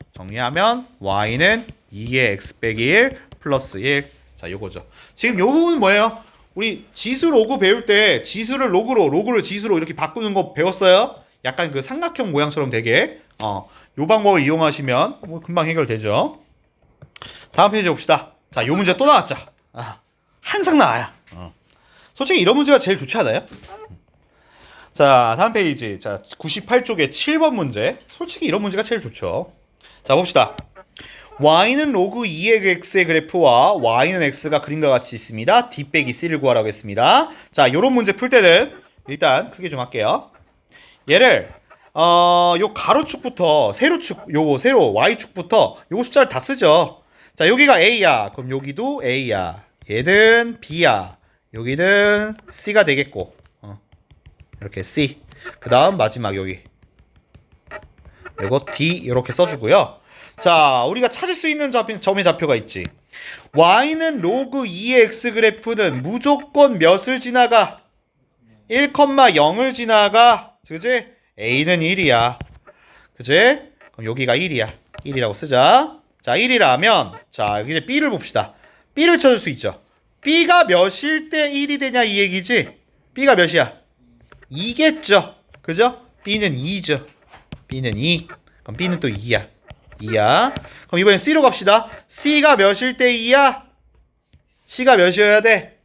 [SPEAKER 1] y는 2의 x 빼기 1 플러스 1. 자, 요거죠. 지금 요 부분은 뭐예요? 우리 지수 로그 배울 때 지수를 로그를 지수로 이렇게 바꾸는 거 배웠어요? 약간 그 삼각형 모양처럼 되게 요 방법을 이용하시면 뭐 금방 해결되죠. 다음 페이지 봅시다. 자, 요 문제 또 나왔죠. 항상 나와요. 솔직히 이런 문제가 제일 좋지 않아요? 자, 다음 페이지. 자, 98쪽에 7번 문제. 솔직히 이런 문제가 제일 좋죠. 자, 봅시다. y는 로그 2의 x의 그래프와 y는 x가 그림과 같이 있습니다. d 빼기 c를 구하라고 했습니다. 자, 요런 문제 풀 때는 일단 크게 좀 할게요. 얘를 요 가로축부터 세로축, 요거 세로 y축부터 요거 숫자를 다 쓰죠. 자, 여기가 a야. 그럼 여기도 a야. 얘는 b야. 여기는 c가 되겠고. 이렇게 C. 그 다음 마지막 여기. 이거 D 이렇게 써주고요. 자, 우리가 찾을 수 있는 점의 좌표가 있지. Y는 로그 2의 X 그래프는 무조건 몇을 지나가? 1,0을 지나가. 그지? A는 1이야. 그지? 그럼 여기가 1이야. 1이라고 쓰자. 자, 1이라면, 자, 여기 이제 B를 봅시다. B를 찾을 수 있죠. B가 몇일 때 1이 되냐 이 얘기지? B가 몇이야? 2겠죠. 그죠? B는 2죠. B는 2. 그럼 B는 또 2야. 2야. 그럼 이번엔 C로 갑시다. C가 몇일 때 2야? C가 몇이어야 돼?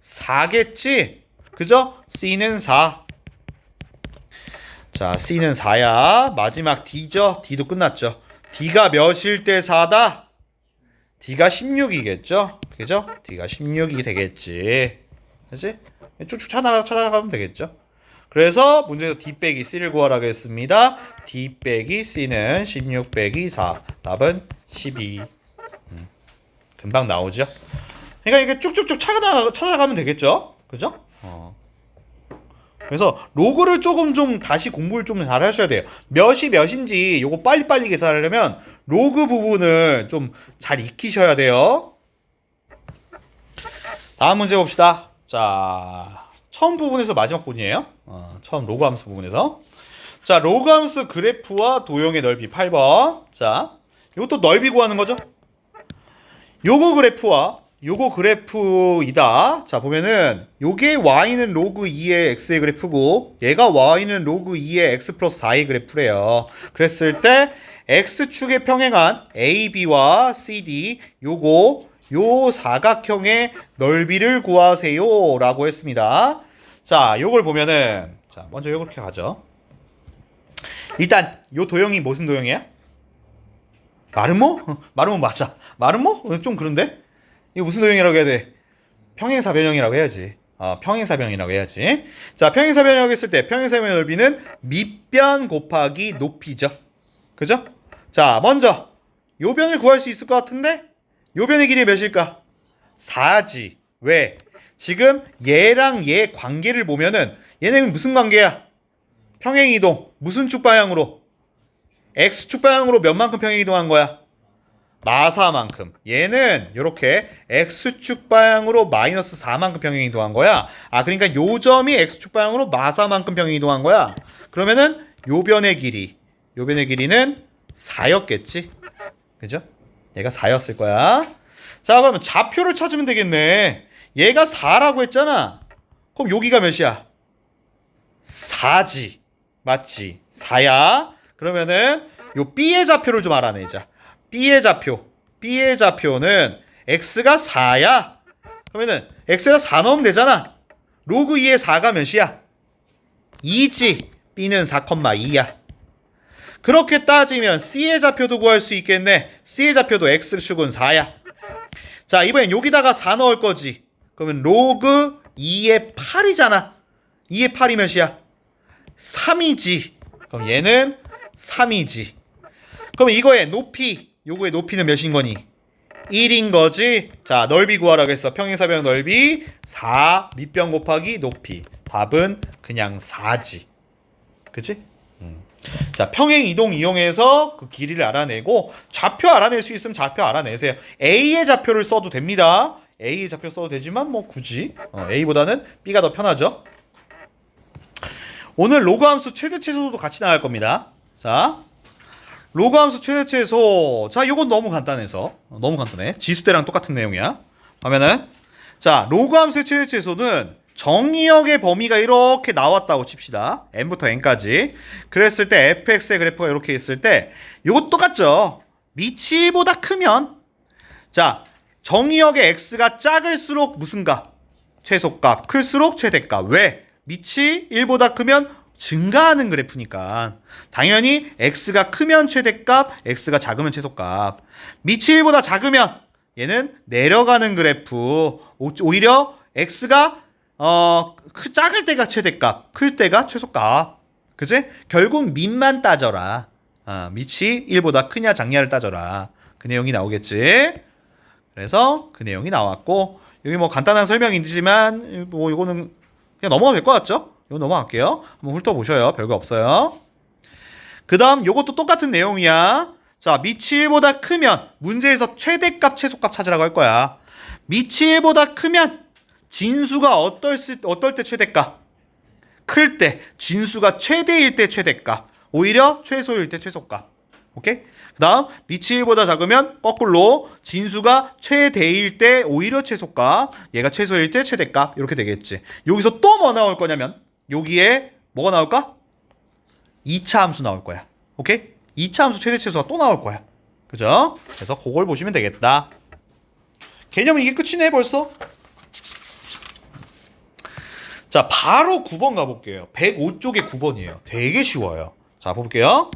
[SPEAKER 1] 4겠지? 그죠? C는 4. 자, C는 4야. 마지막 D죠? D도 끝났죠. D가 몇일 때 4다? D가 16이겠죠? 그죠? D가 16이 되겠지. 그치? 쭉쭉 찾아가면 되겠죠? 그래서 문제에서 D 빼기 C를 구하라고 했습니다. D 빼기 C는 16 빼기 4. 답은 12. 금방 나오죠? 그러니까 이게 쭉쭉쭉 찾아가면 되겠죠? 그죠? 그래서 로그를 조금 좀 다시 공부를 좀 잘 하셔야 돼요. 몇이 몇인지 요거 빨리빨리 계산하려면 로그 부분을 좀 잘 익히셔야 돼요. 다음 문제 봅시다. 자, 처음 부분에서 마지막 부분이에요. 처음 로그 함수 부분에서. 자, 로그 함수 그래프와 도형의 넓이 8번. 자, 이것도 넓이 구하는 거죠. 요거 그래프와 요거 그래프이다. 자, 보면은 요게 y는 로그 2의 x의 그래프고 얘가 y는 로그 2의 x 플러스 4의 그래프래요. 그랬을 때 x축에 평행한 AB와 CD 요 사각형의 넓이를 구하세요 라고 했습니다. 자, 요걸 보면은 자, 먼저 요렇게 가죠. 일단 요 도형이 무슨 도형이야? 마르모? 마르모 맞아. 마르모? 좀 그런데? 이거 무슨 도형이라고 해야 돼? 평행사 변형이라고 해야지. 평행사 변형이라고 해야지. 자, 평행사 변형 했을 때 평행사 변형 넓이는 밑변 곱하기 높이죠. 그죠? 자, 먼저 요 변을 구할 수 있을 것 같은데 요 변의 길이 몇일까? 4지. 왜? 지금 얘랑 얘 관계를 보면은 얘네는 무슨 관계야? 평행이동. 무슨 축 방향으로? X축 방향으로 몇 만큼 평행이동한 거야? 마사만큼. 얘는 이렇게 X축 방향으로 마이너스 4만큼 평행이동한 거야. 그러니까 요 점이 X축 방향으로 마사만큼 평행이동한 거야. 그러면은 요 변의 길이는 4였겠지? 그죠? 얘가 4였을 거야. 자, 그러면 좌표를 찾으면 되겠네. 얘가 4라고 했잖아. 그럼 여기가 몇이야? 4지. 맞지? 4야. 그러면은 요 B의 좌표를 좀 알아내자. B의 좌표는 X가 4야. 그러면은 X가 4 넣으면 되잖아. 로그 2의 4가 몇이야? 2지. B는 4,2야. 그렇게 따지면 C의 좌표도 구할 수 있겠네. C의 좌표도 X축은 4야. 자, 이번엔 여기다가 4 넣을 거지. 그러면 로그 2의 8이잖아. 2의 8이 몇이야? 3이지. 그럼 얘는 3이지. 그럼 이거의 높이, 요거의 높이는 몇인 거니? 1인 거지. 자, 넓이 구하라고 했어. 평행사변 넓이 4 밑변 곱하기 높이. 답은 그냥 4지. 그치? 자, 평행 이동 이용해서 그 길이를 알아내고 좌표 알아낼 수 있으면 좌표 알아내세요. A의 좌표를 써도 됩니다. A의 좌표 써도 되지만 뭐 굳이 A보다는 B가 더 편하죠. 오늘 로그 함수 최대 최소도 같이 나갈 겁니다. 자, 로그 함수 최대 최소. 자, 이건 너무 간단해. 지수대랑 똑같은 내용이야. 하면은 자, 로그 함수의 최대 최소는 정의역의 범위가 이렇게 나왔다고 칩시다. n부터 n까지. 그랬을 때 fx의 그래프가 이렇게 있을 때 이거 똑같죠. 밑이 1보다 크면 자, 정의역의 x가 작을수록 무슨 값? 최소값. 클수록 최대값. 왜? 밑이 1보다 크면 증가하는 그래프니까 당연히 x가 크면 최대값, x가 작으면 최소값. 밑이 1보다 작으면 얘는 내려가는 그래프. 오히려 x가 작을 때가 최대값, 클 때가 최소값. 그치? 결국 밑만 따져라. 밑이 1보다 크냐 작냐를 따져라. 그 내용이 나오겠지. 그래서 그 내용이 나왔고, 여기 뭐 간단한 설명이지만 뭐 이거는 그냥 넘어가도 될 것 같죠? 이거 넘어갈게요. 한번 훑어보셔요. 별거 없어요. 그 다음 요것도 똑같은 내용이야. 자, 밑이 1보다 크면 문제에서 최대값, 최소값 찾으라고 할 거야. 밑이 1보다 크면 진수가 어떨 때 최대값? 클 때. 진수가 최대일 때 최대값. 오히려 최소일 때 최소값. 오케이? 그 다음 밑이 1보다 작으면 거꾸로 진수가 최대일 때 오히려 최소값. 얘가 최소일 때 최대값. 이렇게 되겠지. 여기서 또 뭐 나올 거냐면 여기에 뭐가 나올까? 2차 함수 나올 거야. 오케이? 2차 함수 최대 최소가 또 나올 거야. 그죠? 그래서 그걸 보시면 되겠다. 개념은 이게 끝이네 벌써. 자, 바로 9번 가볼게요. 105쪽에 9번이에요. 되게 쉬워요. 자, 볼게요.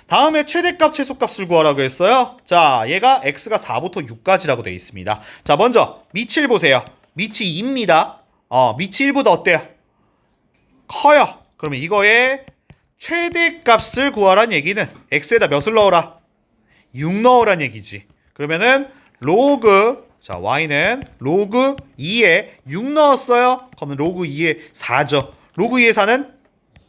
[SPEAKER 1] 다음에 최대값, 최소값을 구하라고 했어요. 자, 얘가 x가 4부터 6까지라고 되어 있습니다. 자, 먼저 밑을 보세요. 밑이 2입니다. 밑이 1보다 어때요? 커요. 그러면 이거의 최대값을 구하란 얘기는 x에다 몇을 넣어라? 6 넣으란 얘기지. 그러면은 로그, 자, y는 로그 2에 6 넣었어요. 그러면 로그 2에 4죠. 로그 2에 4는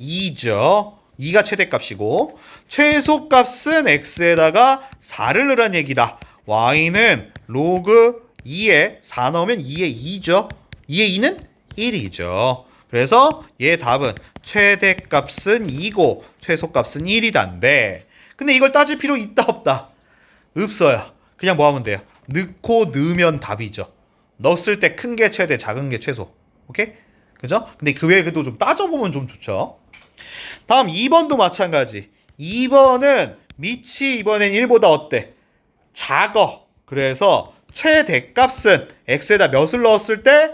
[SPEAKER 1] 2죠. 2가 최대값이고 최소값은 x에다가 4를 넣으란 얘기다. y는 로그 2에 4 넣으면 2에 2죠. 2에 2는 1이죠. 그래서 얘 답은 최대값은 2고 최소값은 1이단데 근데 이걸 따질 필요 있다 없다? 없어요. 그냥 뭐 하면 돼요? 넣고 넣으면 답이죠. 넣었을 때 큰 게 최대, 작은 게 최소. 오케이? 그죠? 근데 그 외에 그래도 좀 따져보면 좀 좋죠. 다음 2번도 마찬가지. 2번은 밑이 이번엔 1보다 어때? 작어. 그래서 최대값은 x에다 몇을 넣었을 때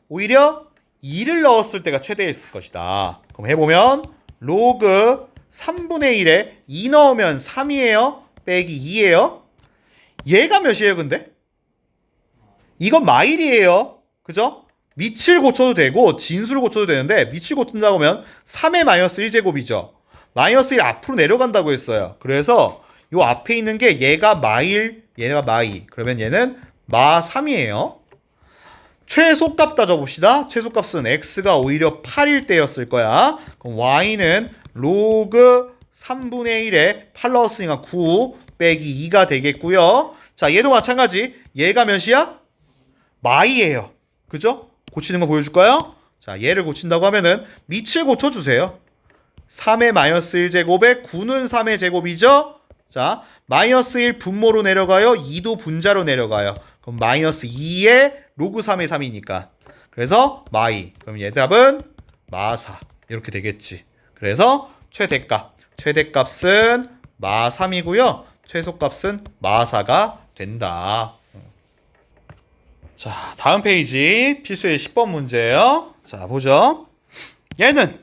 [SPEAKER 1] 오히려 2를 넣었을 때가 최대였을 것이다. 그럼 해보면 로그 3분의 1에 2 넣으면 3이에요. 빼기 2예요. 얘가 몇이에요 근데? 이건 마일이에요. 그죠? 밑을 고쳐도 되고 진수를 고쳐도 되는데 밑을 고친다고 하면 3의 마이너스 1제곱이죠. 마이너스 1 앞으로 내려간다고 했어요. 그래서 요 앞에 있는 게 얘가 마일, 얘가 마이. 그러면 얘는 마 3이에요. 최소값 따져봅시다. 최소값은 x가 오히려 8일 때였을 거야. 그럼 y는 로그 3분의 1에 8 넣었으니까 9 빼기 2가 되겠고요. 자, 얘도 마찬가지. 얘가 몇이야? 마이예요. 그죠? 고치는 거 보여줄까요? 자, 얘를 고친다고 하면은 밑을 고쳐주세요. 3의 마이너스 1제곱에 9는 3의 제곱이죠? 자, 마이너스 1 분모로 내려가요. 2도 분자로 내려가요. 그럼 마이너스 2에 로그 3의 3이니까. 그래서 마이. 그럼 얘 답은 마4. 이렇게 되겠지. 그래서 최대값은 마3이고요. 최소값은 마4가 된다. 자, 다음 페이지 필수의 10번 문제예요. 자, 보죠. 얘는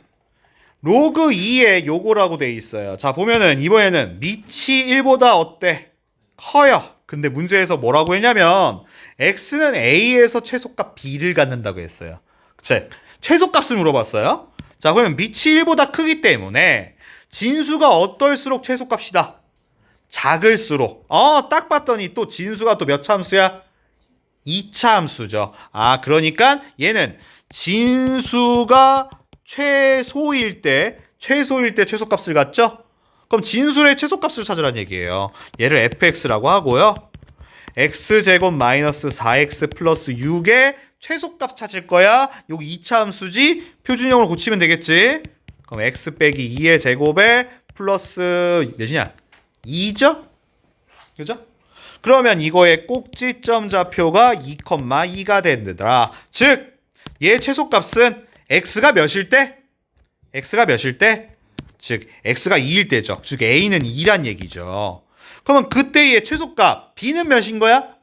[SPEAKER 1] 로그 2의 요거라고 돼 있어요. 자, 보면은 이번에는 밑이 1보다 어때? 커요. 근데 문제에서 뭐라고 했냐면 x는 a에서 최소값 b를 갖는다고 했어요. 즉, 최소값을 물어봤어요. 자, 그러면 밑이 1보다 크기 때문에 진수가 어떨수록 최소값이다? 작을수록. 딱 봤더니 또 진수가 또 몇 차 함수야? 2차 함수죠. 그러니까 얘는 진수가 최소일 때 최소값을 갖죠? 그럼 진수의 최소값을 찾으라는 얘기예요. 얘를 fx라고 하고요. x제곱 마이너스 4x 플러스 6의 최소값 찾을 거야. 여기 2차 함수지? 표준형으로 고치면 되겠지? 그럼 x 빼기 2의 제곱에 플러스 몇이냐? 2죠? 그죠? 그러면 이거의 꼭지점 좌표가 2,2가 된다. 즉, 얘 최소값은 x가 몇일 때? x가 몇일 때? 즉, x가 2일 때죠. 즉, a는 2란 얘기죠. 그러면 그때의 최소값 b는 몇인 거야?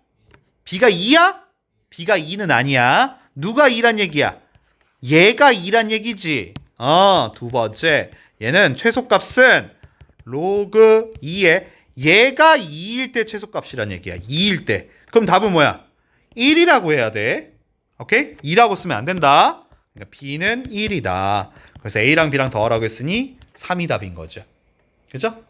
[SPEAKER 1] b가 2야? b가 2는 아니야. 누가 2란 얘기야? 얘가 2란 얘기지. 두 번째, 얘는 최소값은 로그 2에 얘가 2일 때 최소값이란 얘기야. 2일 때. 그럼 답은 뭐야? 1이라고 해야 돼. 오케이? 2라고 쓰면 안 된다. 그러니까 b는 1이다. 그래서 a랑 b랑 더하라고 했으니 3이 답인 거죠. 그죠?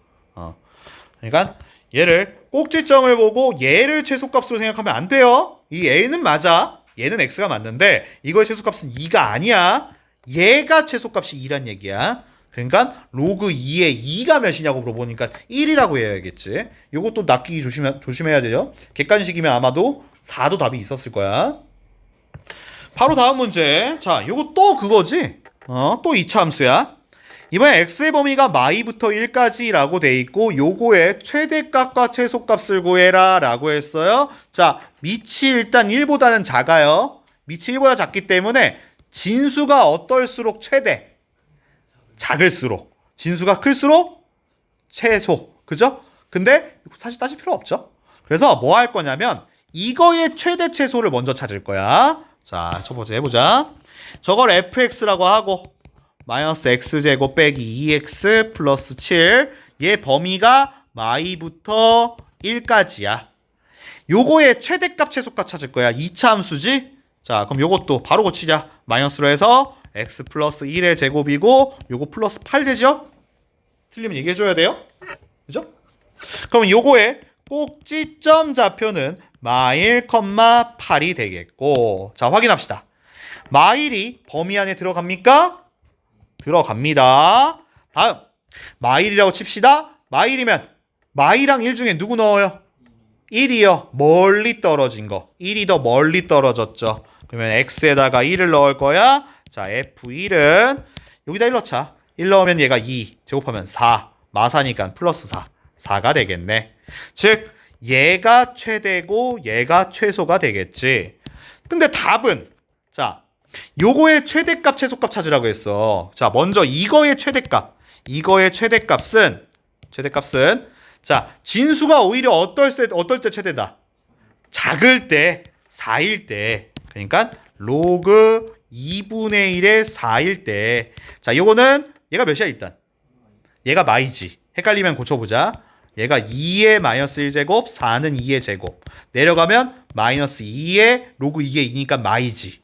[SPEAKER 1] 그러니까 얘를 꼭지점을 보고 얘를 최소값으로 생각하면 안 돼요. 이 a는 맞아. 얘는 x가 맞는데 이거의 최소값은 2가 아니야. 얘가 최소값이 2란 얘기야. 그러니까 로그 2의 2가 몇이냐고 물어보니까 1이라고 해야겠지. 요것도 낚이기 조심해야 돼요. 객관식이면 아마도 4도 답이 있었을 거야. 바로 다음 문제. 자, 요거 또 그거지. 또 2차 함수야. 이번에 x의 범위가 마이부터 1까지라고 돼 있고 요거의 최대값과 최소값을 구해라 라고 했어요. 자, 밑이 일단 1보다는 작아요. 밑이 1보다 작기 때문에 진수가 어떨수록 최대? 작을수록. 진수가 클수록 최소. 그죠? 근데 사실 따질 필요 없죠. 그래서 뭐 할 거냐면 이거의 최대 최소를 먼저 찾을 거야. 자, 첫 번째 해보자. 저걸 fx라고 하고 마이너스 x제곱 빼기 2x 플러스 7. 얘 범위가 마이부터 1까지야. 요거의 최대값 최소값 찾을 거야. 2차 함수지? 자, 그럼 요것도 바로 고치자. 마이너스로 해서 x 플러스 1의 제곱이고 요거 플러스 8 되죠? 틀리면 얘기해줘야 돼요. 그죠? 그럼 요거의 꼭지점 좌표는 마일, 8이 되겠고, 자, 확인합시다. 마일이 범위 안에 들어갑니까? 들어갑니다. 다음, 마일이라고 칩시다. 마일이면 마이랑 1 중에 누구 넣어요? 1이요. 멀리 떨어진 거. 1이 더 멀리 떨어졌죠. 그러면 x에다가 1을 넣을 거야. 자, f1은 여기다 1 넣자. 1 넣으면 얘가 2, 제곱하면 4. 마사니까 플러스 4. 4가 되겠네. 즉, 얘가 최대고 얘가 최소가 되겠지. 근데 답은, 자, 요거의 최대값, 최소값 찾으라고 했어. 자, 먼저 이거의 최대값. 이거의 최대값은, 자, 진수가 오히려 어떨 때 최대다? 작을 때, 4일 때. 그러니까 로그 2분의 1의 4일 때. 자, 요거는 얘가 몇이야 일단? 얘가 마이지. 헷갈리면 고쳐보자. 얘가 2의 마이너스 1제곱, 4는 2의 제곱. 내려가면 마이너스 2의 로그 2의 2니까 마이지.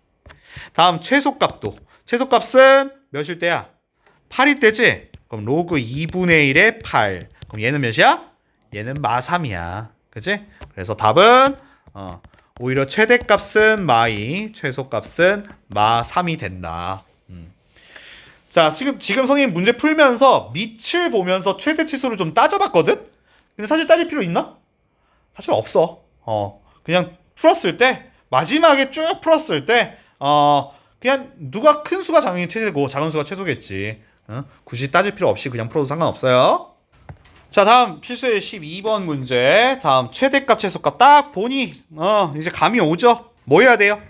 [SPEAKER 1] 다음 최소값도. 최소값은 몇일 때야? 8일 때지? 그럼 로그 2분의 1의 8. 그럼 얘는 몇이야? 얘는 마3이야. 그치? 그래서 답은 오히려 최대값은 마이, 최소값은 마3이 된다. 자, 지금 선생님 문제 풀면서 밑을 보면서 최대 치수를 좀 따져봤거든? 근데 사실 따질 필요 있나? 사실 없어. 그냥 풀었을 때, 마지막에 쭉 풀었을 때, 그냥 누가 큰 수가 당연히 최대고 작은 수가 최소겠지. 굳이 따질 필요 없이 그냥 풀어도 상관없어요. 자, 다음 필수의 12번 문제. 다음 최대값, 최소값 딱 보니 이제 감이 오죠? 뭐 해야 돼요?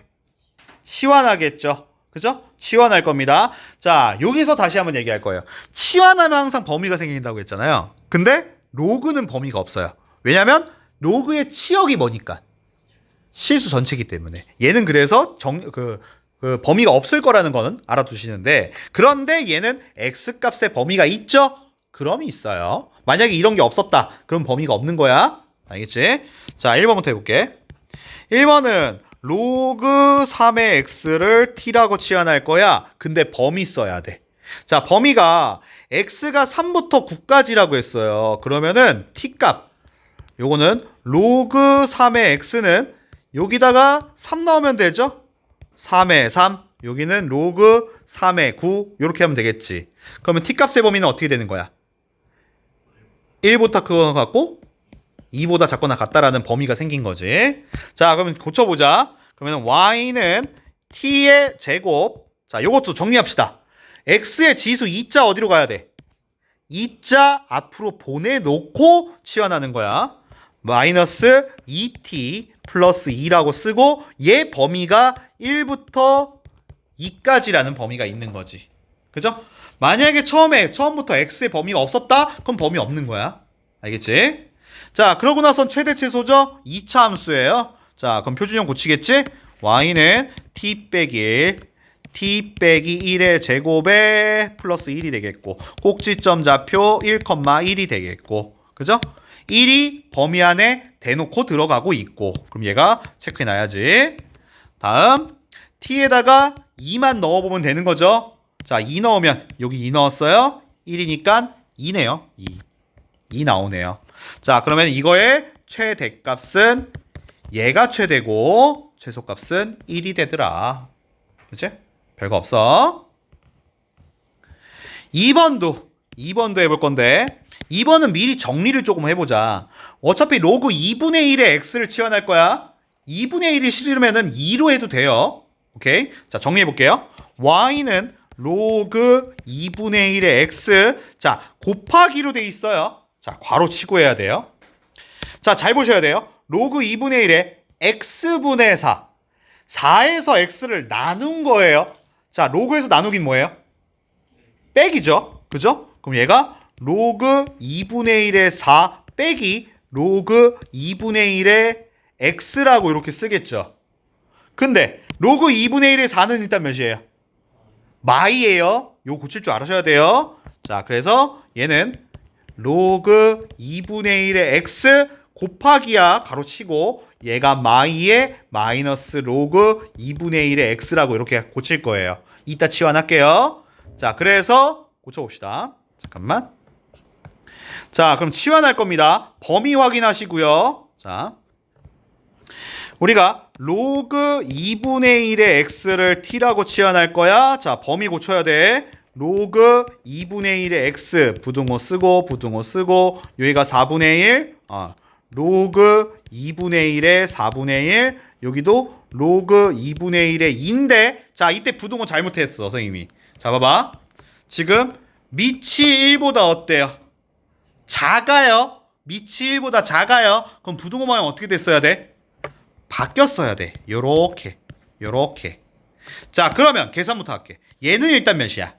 [SPEAKER 1] 치환하겠죠. 그죠? 치환할 겁니다. 자, 여기서 다시 한번 얘기할 거예요. 치환하면 항상 범위가 생긴다고 했잖아요. 근데 로그는 범위가 없어요. 왜냐면 로그의 치역이 뭐니까? 실수 전체이기 때문에. 얘는 그래서 범위가 없을 거라는 거는 알아두시는데, 그런데 얘는 x값의 범위가 있죠? 그럼 있어요. 만약에 이런 게 없었다. 그럼 범위가 없는 거야. 알겠지? 자, 1번부터 해볼게. 1번은 로그 3의 x를 t라고 치환할 거야. 근데 범위 써야 돼. 자, 범위가 x가 3부터 9까지라고 했어요. 그러면은 t값, 요거는 로그 3의 x는 여기다가 3 넣으면 되죠? 3의 3, 여기는 로그 3의 9, 이렇게 하면 되겠지. 그러면 t값의 범위는 어떻게 되는 거야? 1보다 크거나 같고 2보다 작거나 같다라는 범위가 생긴 거지. 자, 그러면 고쳐보자. 그러면 y는 t의 제곱. 자, 요것도 정리합시다. x의 지수 2자 어디로 가야 돼? 2자 앞으로 보내놓고 치환하는 거야. 마이너스 2t 플러스 2라고 쓰고 얘 범위가 1부터 2까지라는 범위가 있는 거지. 그죠? 만약에 처음부터 x의 범위가 없었다? 그럼 범위 없는 거야. 알겠지? 자, 그러고 나선 최대 최소죠? 2차 함수예요. 자, 그럼 표준형 고치겠지? y는 t 빼기 1, t 빼기 1의 제곱에 플러스 1이 되겠고, 꼭지점 좌표 1,1이 되겠고, 그죠? 1이 범위 안에 대놓고 들어가고 있고, 그럼 얘가 체크해놔야지. 다음 t에다가 2만 넣어보면 되는 거죠. 자, 2 넣으면 여기 2 넣었어요. 1이니까 2네요. 2 나오네요. 자, 그러면 이거의 최대값은 얘가 최대고 최소값은 1이 되더라. 그치? 별거 없어. 2번도 해볼 건데, 2번은 미리 정리를 조금 해보자. 어차피 로그 2분의 1의 x를 치환할 거야. 2분의 1이 싫으면은 2로 해도 돼요. 오케이? 자, 정리해볼게요. y는 로그 2분의 1의 x. 자, 곱하기로 돼 있어요. 자, 괄호 치고 해야 돼요. 자, 잘 보셔야 돼요. 로그 2분의 1의 x분의 4. 4에서 x를 나눈 거예요. 자, 로그에서 나누긴 뭐예요? 빼기죠. 그죠? 그럼 얘가 로그 2분의 1의 4 빼기 로그 2분의 1의 x라고 이렇게 쓰겠죠. 근데 로그 2분의 1의 4는 일단 몇이에요? 마이예요. 요거 고칠 줄 알아셔야 돼요. 자, 그래서 얘는 로그 2분의 1의 x 곱하기야 가로치고 얘가 마이의 마이너스 로그 2분의 1의 x라고 이렇게 고칠 거예요. 이따 치환할게요. 자, 그래서 고쳐봅시다. 잠깐만. 자, 그럼 치환할 겁니다. 범위 확인하시고요. 자, 우리가 로그 2분의 1의 x를 t라고 치환할 거야. 자, 범위 고쳐야 돼. 로그 2분의 1의 x 부등호 쓰고 여기가 4분의 1. 로그 2분의 1의 4분의 1. 여기도 로그 2분의 1의 2인데, 자, 이때 부등호 잘못했어, 선생님이. 자, 봐봐. 지금 밑이 1보다 어때요? 작아요. 밑이 1보다 작아요. 그럼 부등호 모양 어떻게 됐어야 돼? 바뀌었어야 돼. 요렇게. 자, 그러면 계산부터 할게. 얘는 일단 몇이야?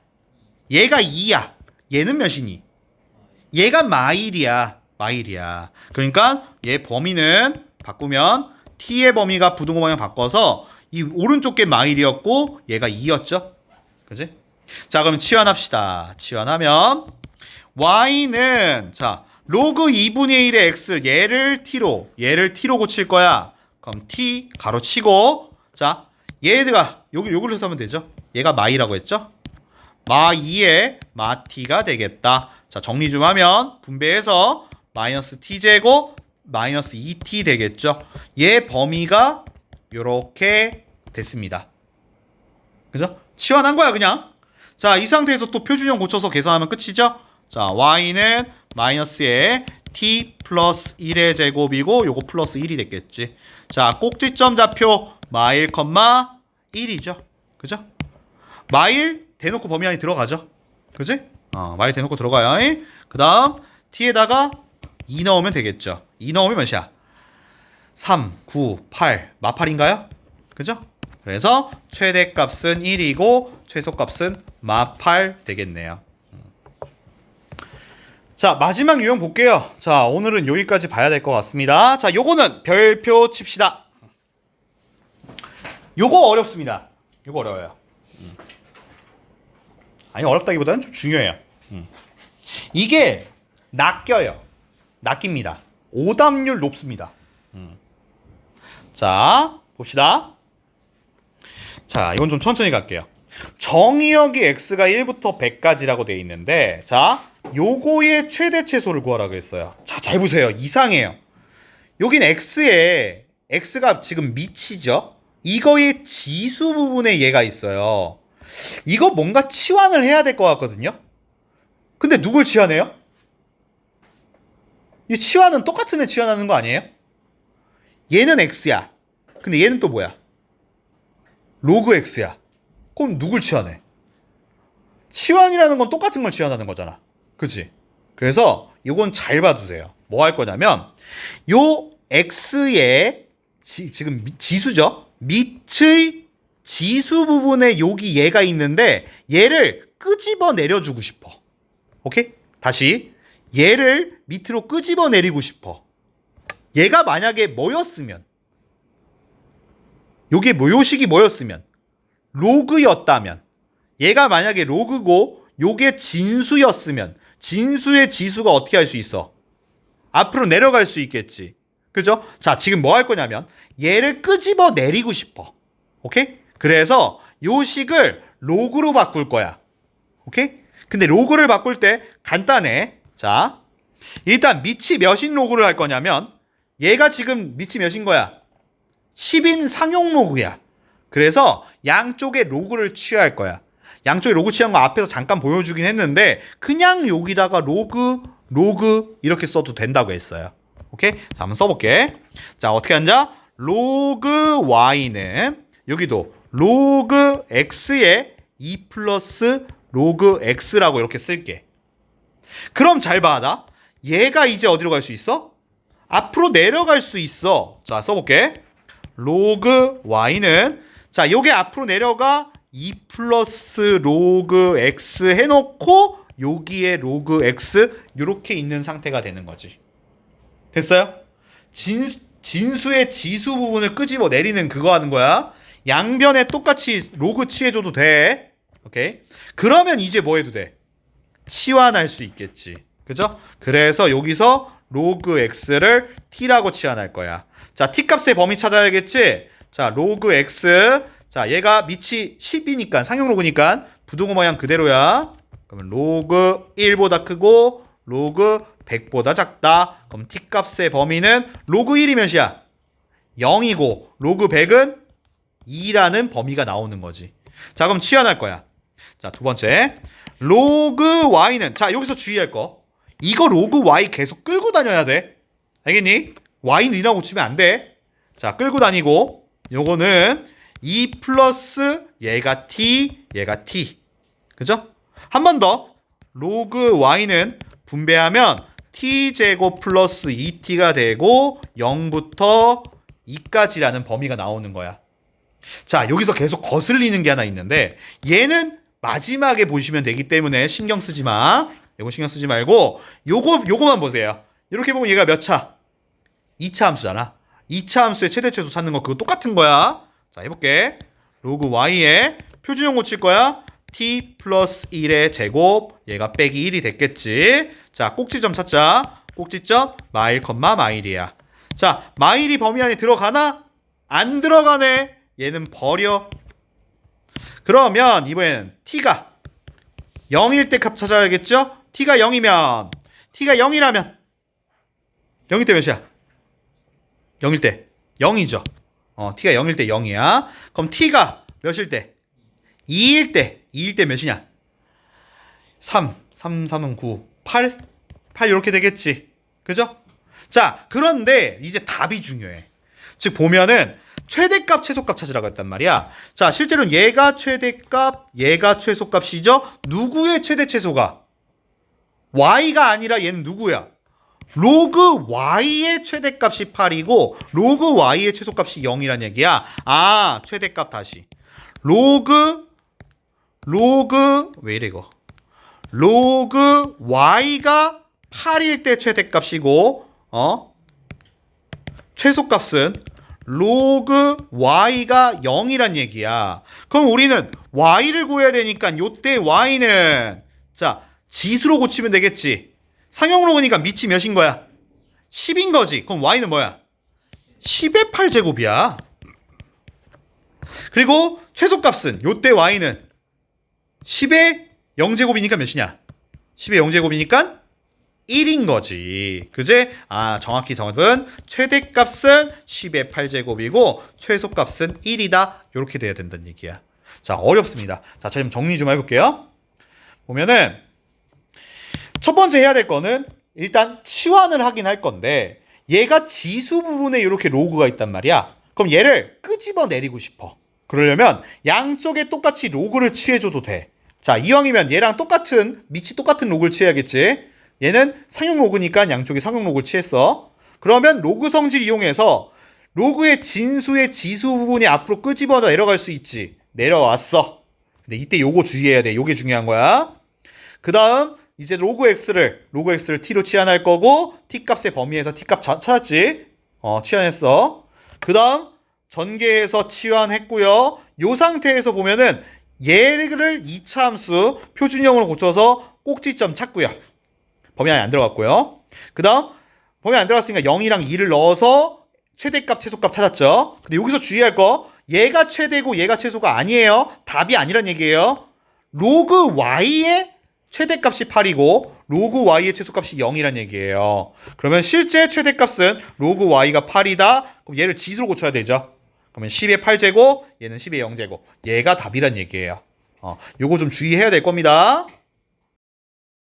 [SPEAKER 1] 얘가 2야. 얘는 몇이니? 얘가 마일이야. 그러니까 얘 범위는 바꾸면 t의 범위가 부등호 방향 바꿔서 이 오른쪽 게 마일이었고 얘가 2였죠. 그지? 자, 그럼 치환합시다. 치환하면 y는 자, 로그 2분의 1의 x를 얘를 t로 고칠 거야. 그럼 t 가로 치고 자 얘가 요걸로 쓰면 되죠. 얘가 마이라고 했죠. 마 2에 마 t가 되겠다. 자 정리 좀 하면 분배해서 마이너스 t제곱 마이너스 2t 되겠죠. 얘 범위가 요렇게 됐습니다. 그죠? 치환한 거야 그냥. 자 이 상태에서 또 표준형 고쳐서 계산하면 끝이죠. 자 y는 마이너스에 t 플러스 1의 제곱이고 요거 플러스 1이 됐겠지. 자 꼭지점 좌표 마일, 1이죠. 그죠? 마일 대놓고 범위 안에 들어가죠. 그지? 마일 대놓고 들어가요. 그 다음 t에다가 2 넣으면 되겠죠. 2 넣으면 몇이야? 3, 9, 8 마8인가요? 그죠? 그래서 최대값은 1이고 최소값은 마8 되겠네요. 자 마지막 유형 볼게요. 자 오늘은 여기까지 봐야 될 것 같습니다. 자 요거는 별표 칩시다. 요거 어렵습니다. 요거 어려워요. 아니 어렵다기보다는 좀 중요해요. 이게 낚여요. 낚입니다. 오답률 높습니다. 자 봅시다. 자 이건 좀 천천히 갈게요. 정의역이 x가 1부터 100까지라고 되어 있는데 자 요거의 최대 최소를 구하라고 했어요. 자 잘 보세요. 이상해요. 여긴 x에 x가 지금 미치죠. 이거의 지수 부분에 얘가 있어요. 이거 뭔가 치환을 해야 될 것 같거든요. 근데 누굴 치환해요? 이 치환은 똑같은 애 치환하는 거 아니에요? 얘는 x야. 근데 얘는 또 뭐야? 로그 x야. 그럼 누굴 치환해? 치환이라는 건 똑같은 걸 치환하는 거잖아. 그치? 그래서 이건 잘 봐두세요. 뭐 할 거냐면 요 x의 지금 지수죠? 밑의 지수 부분에 여기 얘가 있는데 얘를 끄집어 내려주고 싶어. 오케이? 다시 얘를 밑으로 끄집어 내리고 싶어. 얘가 만약에 뭐였으면 요게 요식이 뭐였으면 로그였다면 얘가 만약에 로그고 요게 진수였으면 진수의 지수가 어떻게 할 수 있어? 앞으로 내려갈 수 있겠지. 그죠? 자, 지금 뭐 할 거냐면 얘를 끄집어 내리고 싶어. 오케이? 그래서 요 식을 로그로 바꿀 거야. 오케이? 근데 로그를 바꿀 때 간단해. 자, 일단 밑이 몇인 로그를 할 거냐면 얘가 지금 밑이 몇인 거야? 10인 상용 로그야. 그래서 양쪽에 로그를 취할 거야. 양쪽에 로그 취한 거 앞에서 잠깐 보여주긴 했는데 그냥 여기다가 로그 이렇게 써도 된다고 했어요. 오케이? 자, 한번 써볼게. 자, 어떻게 하자? 로그 y는 여기도 로그 x에 2 플러스 로그 x라고 이렇게 쓸게. 그럼 잘 봐. 나 얘가 이제 어디로 갈 수 있어? 앞으로 내려갈 수 있어. 자, 써볼게. 로그 y는 자, 요게 앞으로 내려가 2 플러스 로그 x 해놓고 여기에 로그 x 이렇게 있는 상태가 되는 거지. 됐어요? 진수의 지수 부분을 끄집어 내리는 그거 하는 거야. 양변에 똑같이 로그 취해줘도 돼. 오케이? 그러면 이제 뭐 해도 돼? 치환할 수 있겠지. 그죠? 그래서 여기서 로그 x를 t라고 치환할 거야. 자, t 값의 범위 찾아야겠지? 자, 로그 x. 자, 얘가 밑이 10이니까, 상용 로그니까 부등호 모양 그대로야. 그러면 로그 1보다 크고 로그 100보다 작다. 그럼 t 값의 범위는 로그 1이 몇이야? 0이고 로그 100은 2라는 범위가 나오는 거지. 자, 그럼 치환할 거야. 자, 두 번째. 로그 y는 자, 여기서 주의할 거. 이거 로그 y 계속 끌고 다녀야 돼. 알겠니? y는 2라고 치면 안 돼. 자, 끌고 다니고 요거는 2 플러스 얘가 t, 얘가 t. 그죠? 한 번 더. 로그 y는 분배하면 t제곱 플러스 2t가 되고 0부터 2까지라는 범위가 나오는 거야. 자, 여기서 계속 거슬리는 게 하나 있는데 얘는 마지막에 보시면 되기 때문에 신경 쓰지 마. 이거 신경 쓰지 말고 요거만 보세요. 이렇게 보면 얘가 몇 차? 2차 함수잖아. 2차 함수의 최대 최소 찾는 거 그거 똑같은 거야. 자, 해볼게. 로그 y에 표준형 고칠 거야. t 플러스 1의 제곱 얘가 빼기 1이 됐겠지. 자, 꼭지점 찾자. 꼭지점 마일, 마일이야. 자, 마일이 범위 안에 들어가나? 안 들어가네. 얘는 버려. 그러면 이번에는 t가 0일 때 값 찾아야겠죠? t가 0이면 t가 0이라면 0일 때 몇이야? 0일 때 0이죠. t가 0일 때 0이야. 그럼 t가 몇일 때? 2일 때. 2일 때 몇이냐? 3, 3은 9, 8 이렇게 되겠지. 그죠? 자, 그런데 이제 답이 중요해. 즉 보면은 최대값, 최소값 찾으라고 했단 말이야. 자, 실제로는 얘가 최대값, 얘가 최소값이죠. 누구의 최대 최소가? y가 아니라 얘는 누구야? 로그 y의 최대값이 8이고 로그 y의 최소값이 0이란 얘기야. 아, 최대값 다시. 로그 왜 이래 이거? 로그 y가 8일 때 최대값이고 최소값은 로그 y가 0이란 얘기야. 그럼 우리는 y를 구해야 되니까 요때 y는 자 지수로 고치면 되겠지. 상용으로 보니까 밑이 몇인 거야? 10인 거지. 그럼 y는 뭐야? 10의 8제곱이야. 그리고 최소값은 요때 y는 10의 0제곱이니까 몇이냐? 10의 0제곱이니까 1인 거지. 그제? 아, 정확히 답은 최대값은 10의 8제곱이고 최소값은 1이다. 이렇게 돼야 된다는 얘기야. 자, 어렵습니다. 자, 좀 정리 좀 해볼게요. 보면은 첫 번째 해야 될 거는 일단 치환을 하긴 할 건데 얘가 지수 부분에 이렇게 로그가 있단 말이야. 그럼 얘를 끄집어 내리고 싶어. 그러려면 양쪽에 똑같이 로그를 취해줘도 돼. 자, 이왕이면 얘랑 똑같은 밑이 똑같은 로그를 취해야겠지. 얘는 상용 로그니까 양쪽에 상용 로그를 취했어. 그러면 로그 성질 이용해서 로그의 진수의 지수 부분이 앞으로 끄집어 내려갈 수 있지. 내려왔어. 근데 이때 요거 주의해야 돼. 요게 중요한 거야. 그 다음 이제 로그 x를 t로 치환할 거고 t 값의 범위에서 t 값 찾았지. 치환했어. 그 다음 전개해서 치환했고요. 요 상태에서 보면은 얘를 2차 함수 표준형으로 고쳐서 꼭지점 찾고요. 범위 안에 안 들어갔고요. 그 다음 범위 안 들어갔으니까 0이랑 2를 넣어서 최대값 최소값 찾았죠. 근데 여기서 주의할 거 얘가 최대고 얘가 최소가 아니에요. 답이 아니란 얘기예요. 로그 y의 최대값이 8이고 로그 y의 최소값이 0이란 얘기예요. 그러면 실제 최대값은 로그 y가 8이다. 그럼 얘를 지수로 고쳐야 되죠. 그러면 10의 8제곱, 얘는 10의 0제곱. 얘가 답이란 얘기예요. 요거 좀 주의해야 될 겁니다.